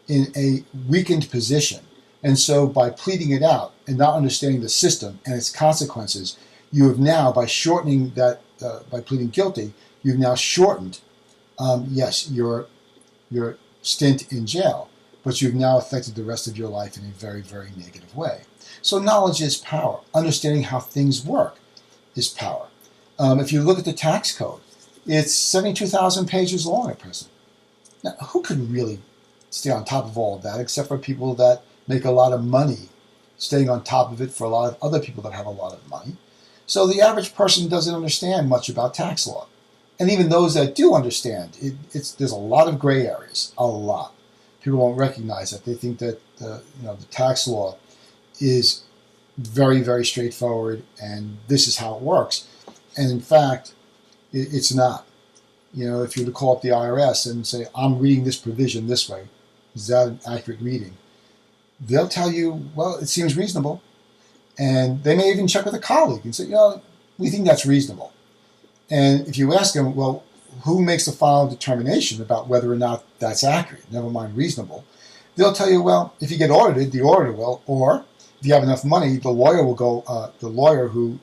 Speaker 1: in a weakened position. And so by pleading it out and not understanding the system and its consequences, you have now, by shortening that, by pleading guilty, you've now shortened, yes, your stint in jail, but you've now affected the rest of your life in a very, very negative way. So knowledge is power. Understanding how things work is power. If you look at the tax code, it's 72,000 pages long at present. Now, who could really stay on top of all of that except for people that make a lot of money staying on top of it for a lot of other people that have a lot of money? So the average person doesn't understand much about tax law. And even those that do understand, there's a lot of gray areas, a lot. People don't recognize that. They think that the tax law is very, very straightforward and this is how it works. And in fact, it's not. If you were to call up the IRS and say, I'm reading this provision this way, is that an accurate reading? They'll tell you, well, it seems reasonable. And they may even check with a colleague and say, we think that's reasonable. And if you ask them, well, who makes the final determination about whether or not that's accurate, never mind reasonable, they'll tell you, well, if you get audited, the auditor will, or if you have enough money, the lawyer will go, the lawyer who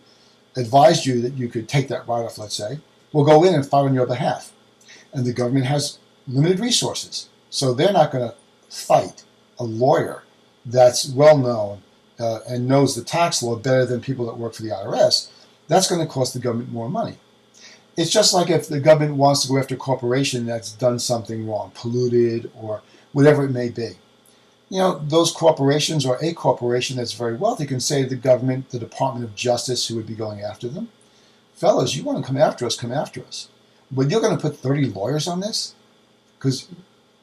Speaker 1: advised you that you could take that write-off, let's say, will go in and fight on your behalf. And the government has limited resources. So they're not going to fight a lawyer that's well-known and knows the tax law better than people that work for the IRS. That's going to cost the government more money. It's just like if the government wants to go after a corporation that's done something wrong, polluted or whatever it may be. those corporations or a corporation that's very wealthy can say to the government, the Department of Justice, who would be going after them, fellas, you want to come after us, come after us. But you're going to put 30 lawyers on this? Because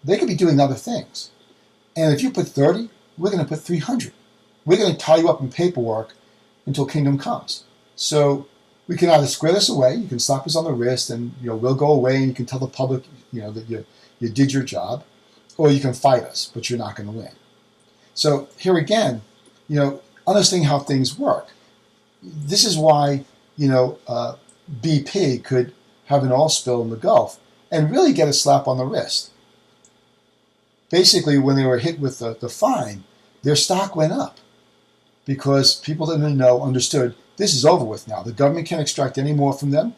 Speaker 1: they could be doing other things. And if you put 30, we're going to put 300. We're going to tie you up in paperwork until kingdom comes. So we can either square this away, you can slap us on the wrist, and we'll go away, and you can tell the public that you did your job, or you can fight us, but you're not going to win. So here again, understanding how things work. This is why BP could have an oil spill in the Gulf and really get a slap on the wrist. Basically, when they were hit with the fine, their stock went up because people in the know understood this is over with now. The government can't extract any more from them.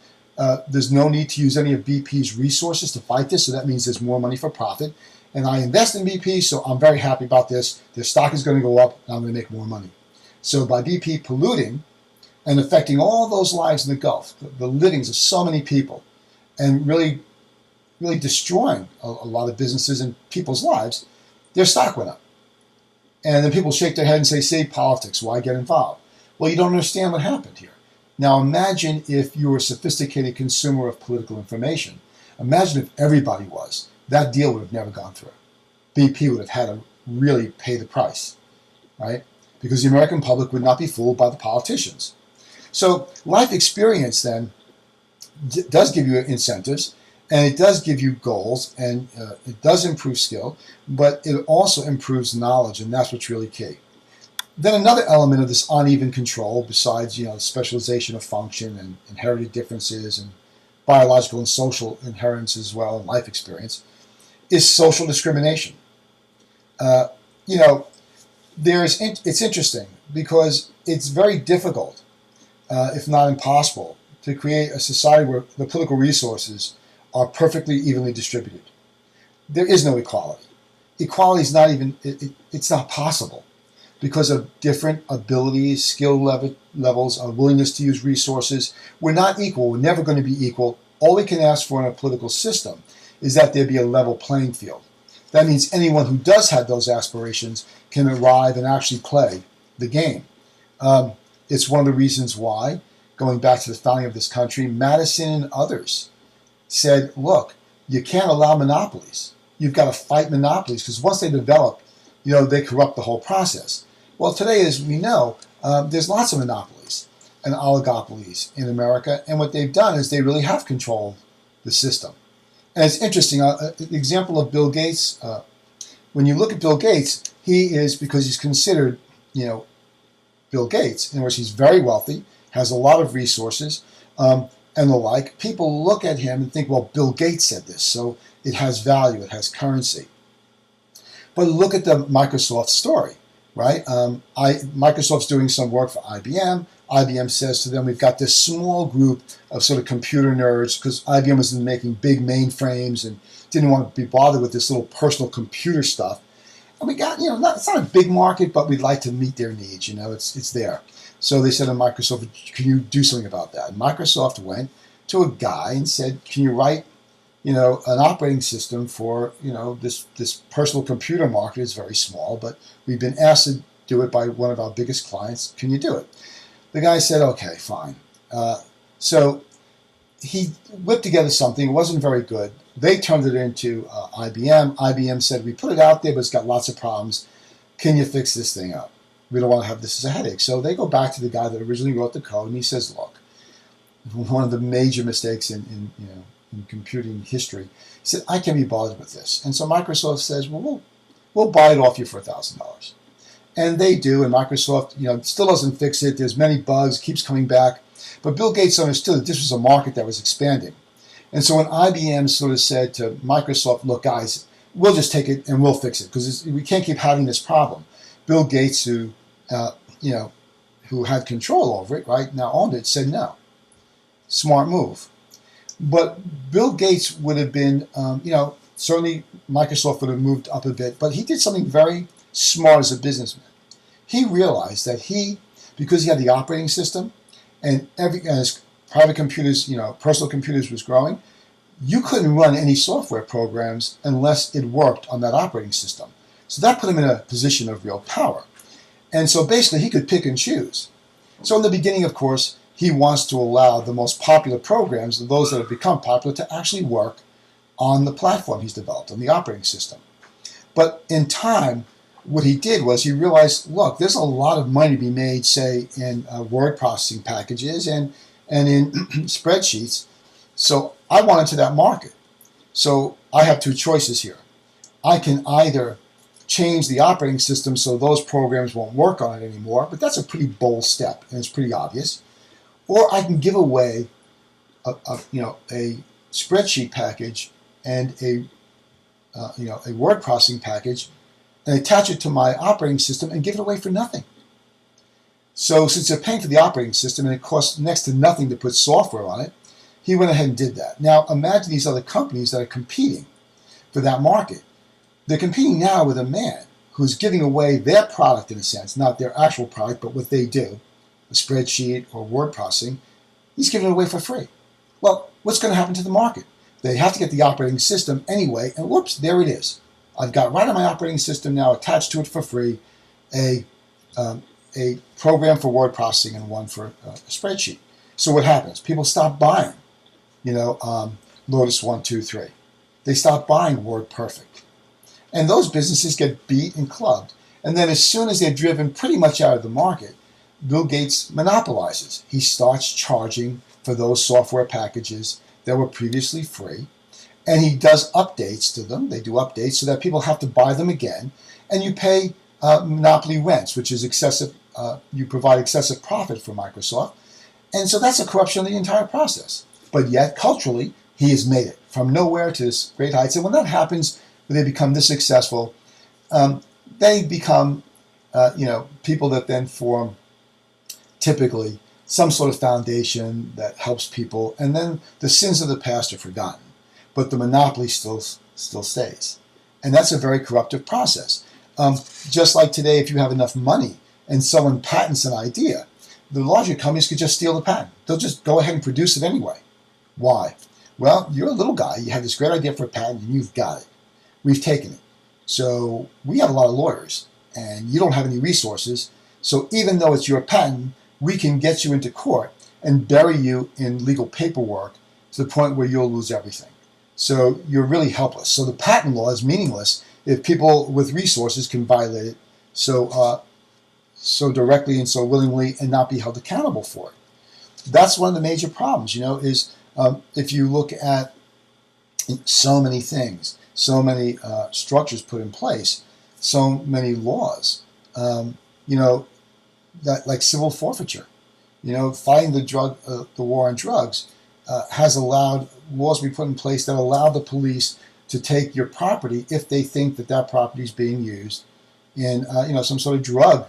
Speaker 1: There's no need to use any of BP's resources to fight this, so that means there's more money for profit. And I invest in BP, so I'm very happy about this. Their stock is going to go up, and I'm going to make more money. So by BP polluting and affecting all those lives in the Gulf, the livings of so many people, and really destroying a lot of businesses and people's lives, their stock went up. And then people shake their head and say, see, politics, why get involved? Well, you don't understand what happened here. Now imagine if you were a sophisticated consumer of political information. Imagine if everybody was. That deal would have never gone through. BP would have had to really pay the price, right? Because the American public would not be fooled by the politicians. So life experience then does give you incentives, and it does give you goals, and it does improve skill, but it also improves knowledge, and that's what's really key. Then another element of this uneven control, besides specialization of function and inherited differences and biological and social inheritance as well, and life experience, is social discrimination. It's interesting because it's very difficult, if not impossible, to create a society where the political resources are perfectly evenly distributed. There is no equality. Equality is not even, it's not possible because of different abilities, skill levels, a willingness to use resources. We're not equal. We're never going to be equal. All we can ask for in a political system is that there be a level playing field. That means anyone who does have those aspirations can arrive and actually play the game. It's one of the reasons why, going back to the founding of this country, Madison and others said, look, you can't allow monopolies. You've got to fight monopolies because once they develop, they corrupt the whole process. Well, today, as we know, there's lots of monopolies and oligopolies in America, and what they've done is they really have controlled the system. And it's interesting, an example of Bill Gates, when you look at Bill Gates, he is, because he's considered, Bill Gates, in which he's very wealthy, has a lot of resources, and the like, people look at him and think, well, Bill Gates said this, so it has value, it has currency. But look at the Microsoft story, right? Microsoft's doing some work for IBM. IBM says to them, we've got this small group of sort of computer nerds, because IBM was making big mainframes and didn't want to be bothered with this little personal computer stuff. And we got, it's not a big market, but we'd like to meet their needs, it's there. So they said to Microsoft, can you do something about that? And Microsoft went to a guy and said, can you write, an operating system for, this personal computer market is very small, but we've been asked to do it by one of our biggest clients. Can you do it? The guy said, okay, fine. So he whipped together something. It wasn't very good. They turned it into IBM. IBM said, we put it out there, but it's got lots of problems. Can you fix this thing up? We don't want to have this as a headache. So they go back to the guy that originally wrote the code, and he says, look, one of the major mistakes in computing history, he said, I can't be bothered with this. And so Microsoft says, well, we'll buy it off you for $1,000. And they do, and Microsoft, still doesn't fix it. There's many bugs, keeps coming back. But Bill Gates understood that this was a market that was expanding. And so when IBM sort of said to Microsoft, look, guys, we'll just take it and we'll fix it because we can't keep having this problem. Bill Gates, who had control over it, right, now owned it, said no. Smart move. But Bill Gates would have been, certainly Microsoft would have moved up a bit, but he did something very smart as a businessman. He realized that because he had the operating system and his private computers, personal computers was growing, you couldn't run any software programs unless it worked on that operating system. So that put him in a position of real power. And so basically he could pick and choose. So in the beginning, of course, he wants to allow the most popular programs, and those that have become popular, to actually work on the platform he's developed, on the operating system. But in time, what he did was he realized, look, there's a lot of money to be made, say, in word processing packages and in spreadsheets. So I want into that market. So I have two choices here. I can either change the operating system so those programs won't work on it anymore, but that's a pretty bold step, and it's pretty obvious. Or I can give away a spreadsheet package and a word processing package and attach it to my operating system and give it away for nothing. So since they're paying for the operating system and it costs next to nothing to put software on it, he went ahead and did that. Now imagine these other companies that are competing for that market. They're competing now with a man who's giving away their product, in a sense, not their actual product, but what they do, a spreadsheet or word processing. He's giving it away for free. Well, what's going to happen to the market? They have to get the operating system anyway, and whoops, there it is. I've got right on my operating system now, attached to it for free, a program for word processing and one for a spreadsheet. So what happens? People stop buying, Lotus 1, 2, 3. They stop buying WordPerfect. And those businesses get beat and clubbed. And then as soon as they're driven pretty much out of the market, Bill Gates monopolizes. He starts charging for those software packages that were previously free. And he does updates to them. They do updates so that people have to buy them again. And you pay monopoly rents, which is excessive. You provide excessive profit for Microsoft. And so that's a corruption of the entire process. But yet, culturally, he has made it from nowhere to this great heights. And when that happens, when they become this successful, they become, people that then form typically some sort of foundation that helps people. And then the sins of the past are forgotten. But the monopoly still stays. And that's a very corruptive process. Just like today, if you have enough money and someone patents an idea, the larger companies could just steal the patent. They'll just go ahead and produce it anyway. Why? Well, you're a little guy. You have this great idea for a patent, and you've got it. We've taken it. So we have a lot of lawyers, and you don't have any resources. So even though it's your patent, we can get you into court and bury you in legal paperwork to the point where you'll lose everything. So you're really helpless. So the patent law is meaningless if people with resources can violate it so directly and so willingly and not be held accountable for it. That's one of the major problems, is if you look at so many things, so many structures put in place, so many laws, that like civil forfeiture, fighting the war on drugs has allowed laws to be put in place that allow the police to take your property if they think that property is being used in some sort of drug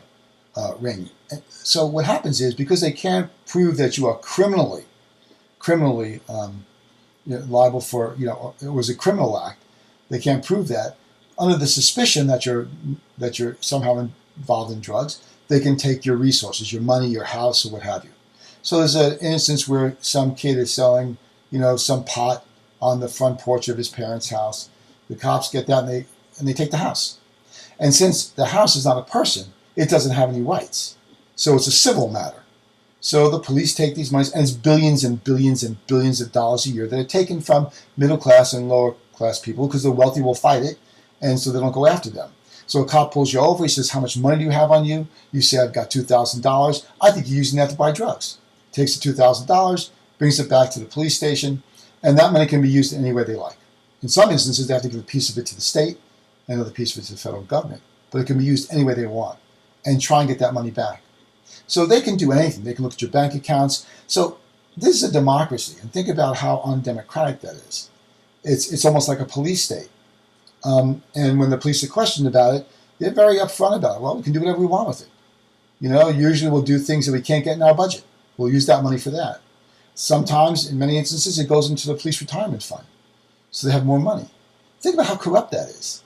Speaker 1: ring. So what happens is, because they can't prove that you are criminally liable for, it was a criminal act, they can't prove that. Under the suspicion that you're somehow involved in drugs, they can take your resources, your money, your house, or what have you. So there's an instance where some kid is selling, some pot on the front porch of his parents' house. The cops get that and they take the house. And since the house is not a person, it doesn't have any rights. So it's a civil matter. So the police take these monies, and it's billions and billions and billions of dollars a year that are taken from middle class and lower class people, because the wealthy will fight it, and so they don't go after them. So a cop pulls you over, he says, how much money do you have on you? You say, I've got $2,000. I think you're using that to buy drugs. Takes the $2,000, brings it back to the police station, and that money can be used any way they like. In some instances, they have to give a piece of it to the state, and another piece of it to the federal government. But it can be used any way they want, and try and get that money back. So they can do anything. They can look at your bank accounts. So this is a democracy, and think about how undemocratic that is. It's almost like a police state. And when the police are questioned about it, they're very upfront about it. Well, we can do whatever we want with it. Usually we'll do things that we can't get in our budget. We'll use that money for that. Sometimes, in many instances, it goes into the police retirement fund, so they have more money. Think about how corrupt that is.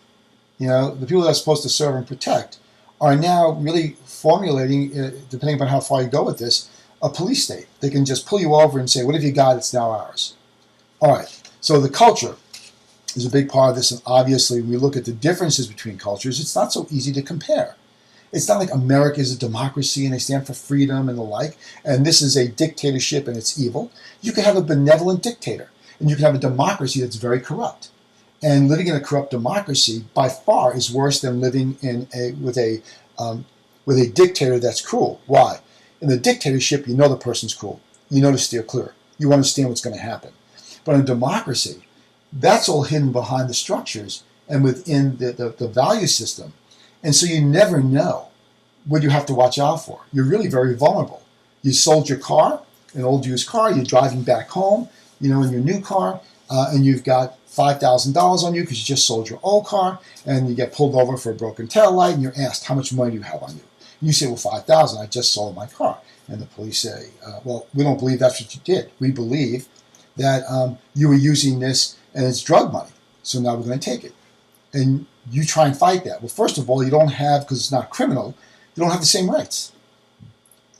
Speaker 1: The people that are supposed to serve and protect are now really formulating, depending upon how far you go with this, a police state. They can just pull you over and say, what have you got? It's now ours. All right. So the culture is a big part of this, and obviously when we look at the differences between cultures, it's not so easy to compare. It's not like America is a democracy and they stand for freedom and the like, and this is a dictatorship and it's evil. You can have a benevolent dictator, and you can have a democracy that's very corrupt. And living in a corrupt democracy by far is worse than living in with a dictator that's cruel. Why? In the dictatorship, you know the person's cruel. You know to steer clear. You understand what's going to happen. But in a democracy, that's all hidden behind the structures and within the value system. And so you never know what you have to watch out for. You're really very vulnerable. You sold your car, an old used car, you're driving back home, in your new car, and you've got $5,000 on you because you just sold your old car, and you get pulled over for a broken tail light, and you're asked, how much money do you have on you? And you say, well, $5,000, I just sold my car. And the police say, well, we don't believe that's what you did. We believe that you were using this and it's drug money, so now we're going to take it. And you try and fight that. Well, first of all, you don't have, because it's not criminal, you don't have the same rights.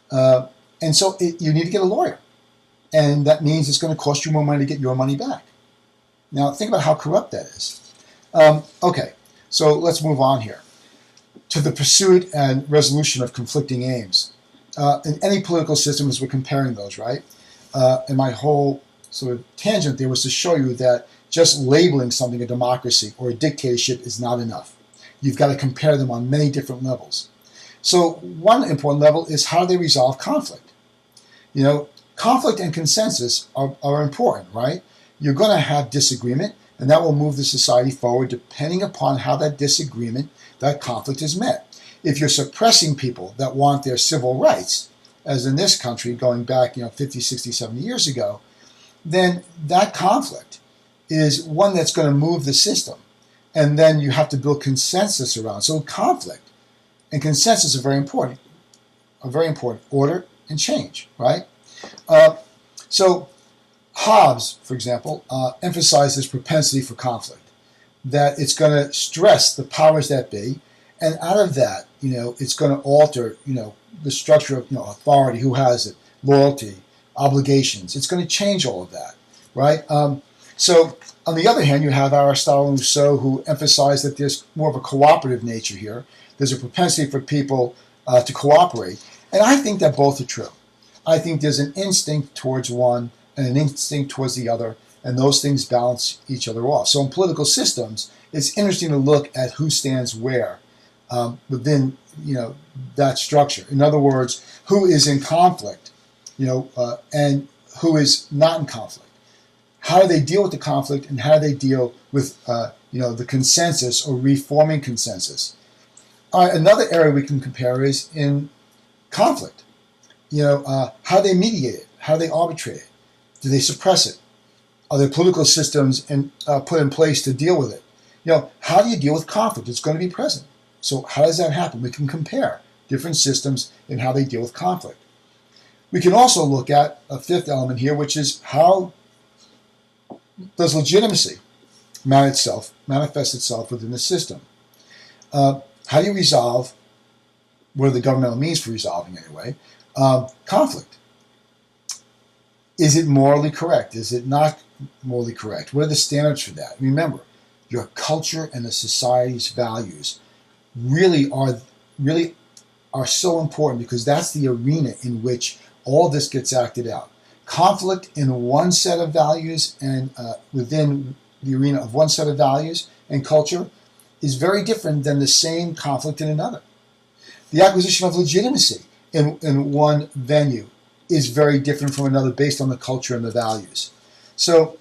Speaker 1: And so you need to get a lawyer. And that means it's going to cost you more money to get your money back. Now, think about how corrupt that is. Okay, so let's move on here to the pursuit and resolution of conflicting aims. In any political system, as we're comparing those, right? And my whole sort of tangent there was to show you that just labeling something a democracy or a dictatorship is not enough. You've got to compare them on many different levels. So one important level is how they resolve conflict. Conflict and consensus are important, right? You're going to have disagreement, and that will move the society forward depending upon how that disagreement, that conflict is met. If you're suppressing people that want their civil rights, as in this country going back 50, 60, 70 years ago, then that conflict is one that's going to move the system. And then you have to build consensus around. So conflict and consensus are very important. Order and change, right? So Hobbes, for example, emphasized this propensity for conflict, that it's going to stress the powers that be, and out of that, it's going to alter, the structure of, authority, who has it, loyalty, obligations. It's going to change all of that, right? So on the other hand, you have Aristotle and Rousseau, who emphasize that there's more of a cooperative nature here. There's a propensity for people to cooperate. And I think that both are true. I think there's an instinct towards one and an instinct towards the other, and those things balance each other off. So in political systems, it's interesting to look at who stands where within that structure. In other words, who is in conflict, and who is not in conflict. How do they deal with the conflict, and how do they deal with the consensus or reforming consensus? Another area we can compare is in conflict. How they mediate it, how they arbitrate it, do they suppress it? Are there political systems put in place to deal with it? How do you deal with conflict? It's going to be present. So how does that happen? We can compare different systems and how they deal with conflict. We can also look at a fifth element here, which is how does legitimacy manifest itself within the system? How do you resolve, what are the governmental means for resolving anyway, conflict? Is it morally correct? Is it not morally correct? What are the standards for that? Remember, your culture and the society's values really are so important, because that's the arena in which all this gets acted out. Conflict in one set of values and within the arena of one set of values and culture is very different than the same conflict in another. The acquisition of legitimacy in one venue is very different from another based on the culture and the values. So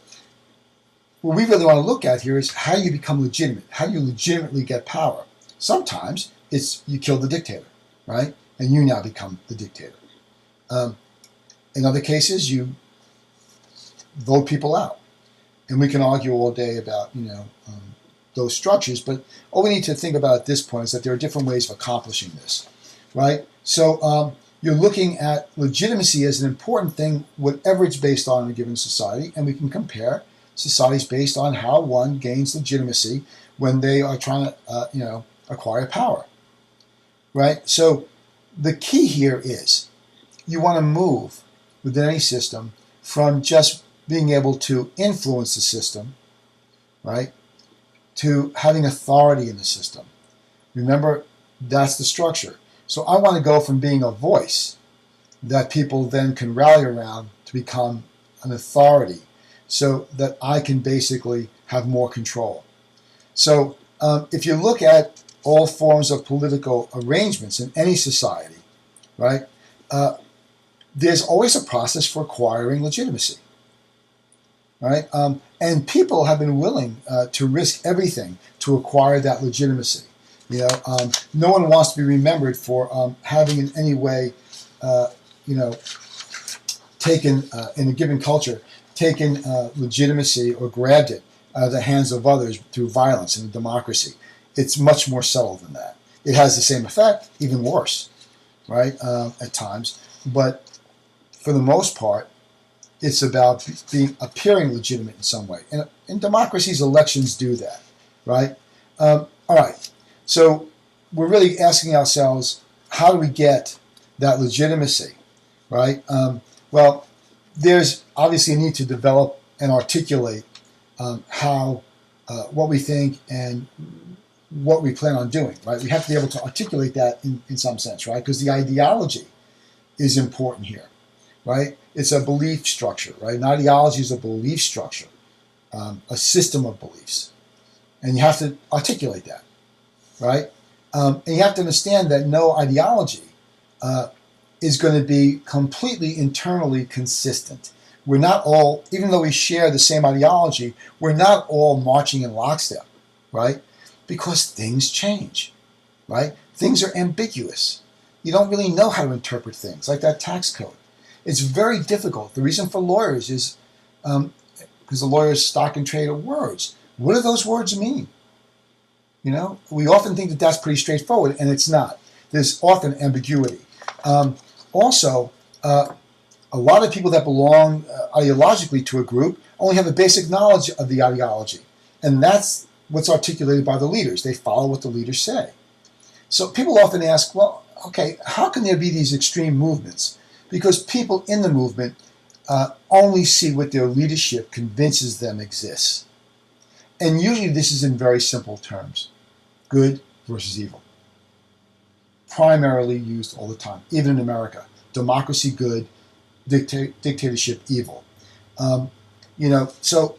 Speaker 1: what we really want to look at here is how you become legitimate. How do you legitimately get power? Sometimes it's you kill the dictator, right? And you now become the dictator. In other cases, you vote people out. And we can argue all day about, those structures, but all we need to think about at this point is that there are different ways of accomplishing this, right? So you're looking at legitimacy as an important thing, whatever it's based on in a given society, and we can compare societies based on how one gains legitimacy when they are trying to, acquire power, right? So the key here is you want to move within any system from just being able to influence the system, right, to having authority in the system. Remember, that's the structure. So I want to go from being a voice that people then can rally around to become an authority so that I can basically have more control. So if you look at all forms of political arrangements in any society, right, there's always a process for acquiring legitimacy, right? And people have been willing to risk everything to acquire that legitimacy. You know, no one wants to be remembered for having in any way, taken in a given culture, taken legitimacy or grabbed it out of the hands of others through violence in a democracy. It's much more subtle than that. It has the same effect, even worse, right, at times. But for the most part, it's about appearing legitimate in some way. And in democracies, elections do that, right? All right. So we're really asking ourselves, how do we get that legitimacy, right? Well, there's obviously a need to develop and articulate what we think and what we plan on doing, right? We have to be able to articulate that in some sense, right? Because the ideology is important here, right? It's a belief structure, right? An ideology is a belief structure, a system of beliefs. And you have to articulate that, right? And you have to understand that no ideology is going to be completely internally consistent. We're not all, even though we share the same ideology, we're not all marching in lockstep, right? Because things change, right? Things are ambiguous. You don't really know how to interpret things, like that tax code. It's very difficult. The reason for lawyers is because the lawyers stock and trade of words. What do those words mean? You know, we often think that that's pretty straightforward, and it's not. There's often ambiguity. Also, a lot of people that belong ideologically to a group only have a basic knowledge of the ideology, and that's what's articulated by the leaders. They follow what the leaders say. So people often ask, well, okay, how can there be these extreme movements? Because people in the movement only see what their leadership convinces them exists. And usually this is in very simple terms. Good versus evil. Primarily used all the time, even in America. Democracy, good. Dictatorship, evil. So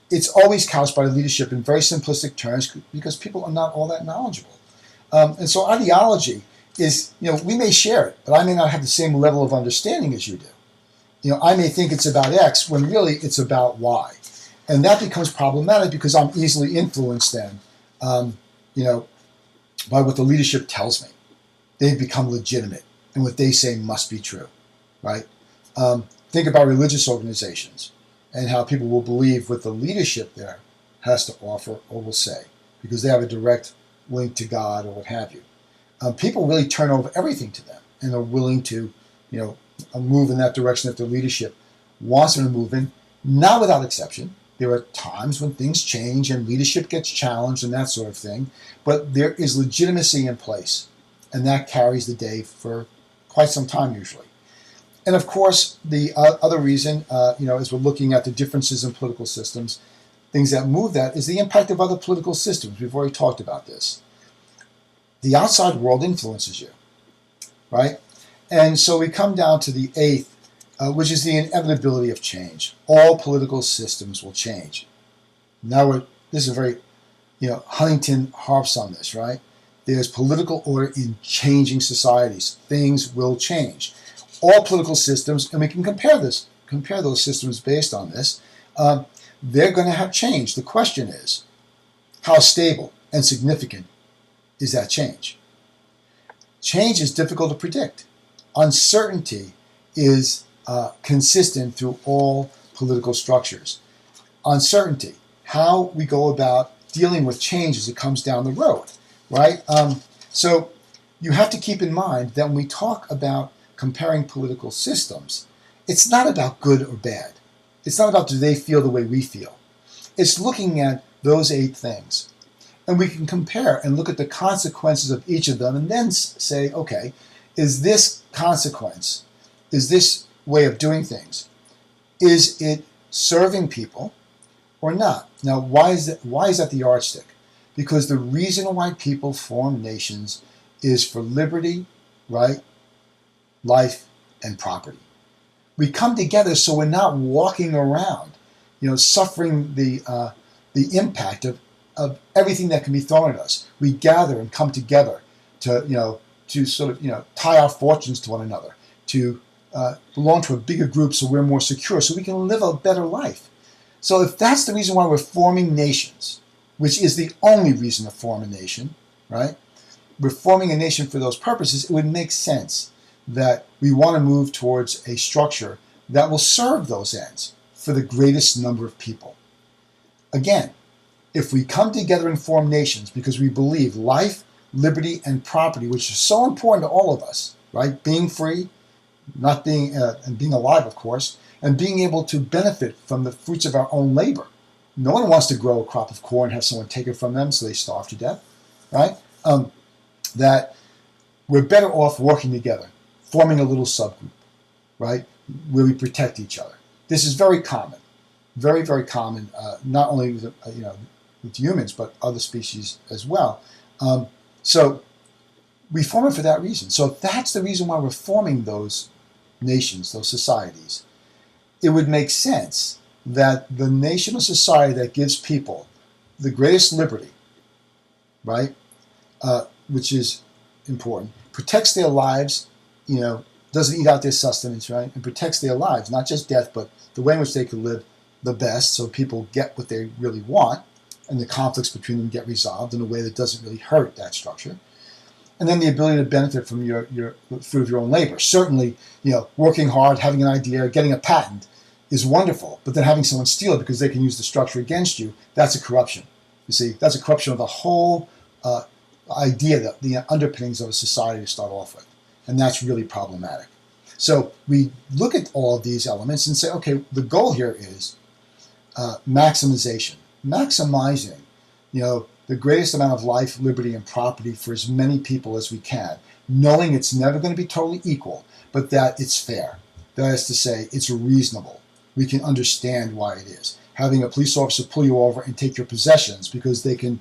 Speaker 1: it's always couched by the leadership in very simplistic terms because people are not all that knowledgeable. And so ideology is, we may share it, but I may not have the same level of understanding as you do. I may think it's about X when really it's about Y. And that becomes problematic because I'm easily influenced then, by what the leadership tells me. They've become legitimate, and what they say must be true, right? Think about religious organizations and how people will believe what the leadership there has to offer or will say because they have a direct link to God or what have you. People really turn over everything to them and are willing to, move in that direction that their leadership wants them to move in, not without exception. There are times when things change and leadership gets challenged and that sort of thing, but there is legitimacy in place, and that carries the day for quite some time usually. And of course, the other reason, as we're looking at the differences in political systems, things that move that is the impact of other political systems. We've already talked about this. The outside world influences you, right? And so we come down to the eighth, which is the inevitability of change. All political systems will change. Now this is very, Huntington harps on this, right? There's political order in changing societies. Things will change. All political systems, and we can compare those systems based on this, they're going to have change. The question is, how stable and significant is that change? Change is difficult to predict. Uncertainty is consistent through all political structures. Uncertainty, how we go about dealing with change as it comes down the road, right? So you have to keep in mind that when we talk about comparing political systems, it's not about good or bad. It's not about do they feel the way we feel. It's looking at those 8 things. And we can compare and look at the consequences of each of them and then say, okay, is this consequence, is this way of doing things, is it serving people or not? Now, why is that the yardstick? Because the reason why people form nations is for liberty, right, life, and property. We come together so we're not walking around, suffering the impact of everything that can be thrown at us. We gather and come together to sort of tie our fortunes to one another, to belong to a bigger group so we're more secure, so we can live a better life. So if that's the reason why we're forming nations, which is the only reason to form a nation, right? We're forming a nation for those purposes, it would make sense that we want to move towards a structure that will serve those ends for the greatest number of people. Again, if we come together and form nations because we believe life, liberty, and property, which is so important to all of us, right? Being free, not being and being alive, of course, and being able to benefit from the fruits of our own labor. No one wants to grow a crop of corn and have someone take it from them so they starve to death, right? That we're better off working together, forming a little subgroup, right, where we protect each other. This is very common, very, very common, not only with, with humans, but other species as well. So we form it for that reason. So if that's the reason why we're forming those nations, those societies, it would make sense that the nation or society that gives people the greatest liberty, right, which is important, protects their lives, doesn't eat out their sustenance, right, and protects their lives, not just death, but the way in which they could live the best so people get what they really want and the conflicts between them get resolved in a way that doesn't really hurt that structure. And then the ability to benefit from your fruit of your own labor. Certainly, working hard, having an idea, getting a patent is wonderful, but then having someone steal it because they can use the structure against you, that's a corruption. You see, that's a corruption of the whole idea, that the underpinnings of a society to start off with. And that's really problematic. So we look at all of these elements and say, okay, the goal here is maximization. Maximizing, the greatest amount of life, liberty, and property for as many people as we can, knowing it's never going to be totally equal, but that it's fair. That is to say, it's reasonable. We can understand why it is. Having a police officer pull you over and take your possessions because they can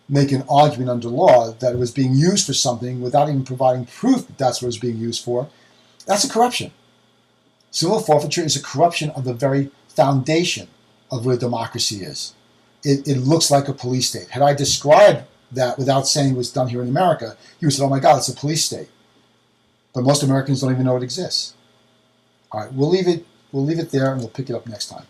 Speaker 1: make an argument under law that it was being used for something without even providing proof that that's what it was being used for, that's a corruption. Civil forfeiture is a corruption of the very foundation of where democracy is. It looks like a police state. Had I described that without saying it was done here in America, you would say, oh my God, it's a police state. But most Americans don't even know it exists. All right, we'll leave it there and we'll pick it up next time.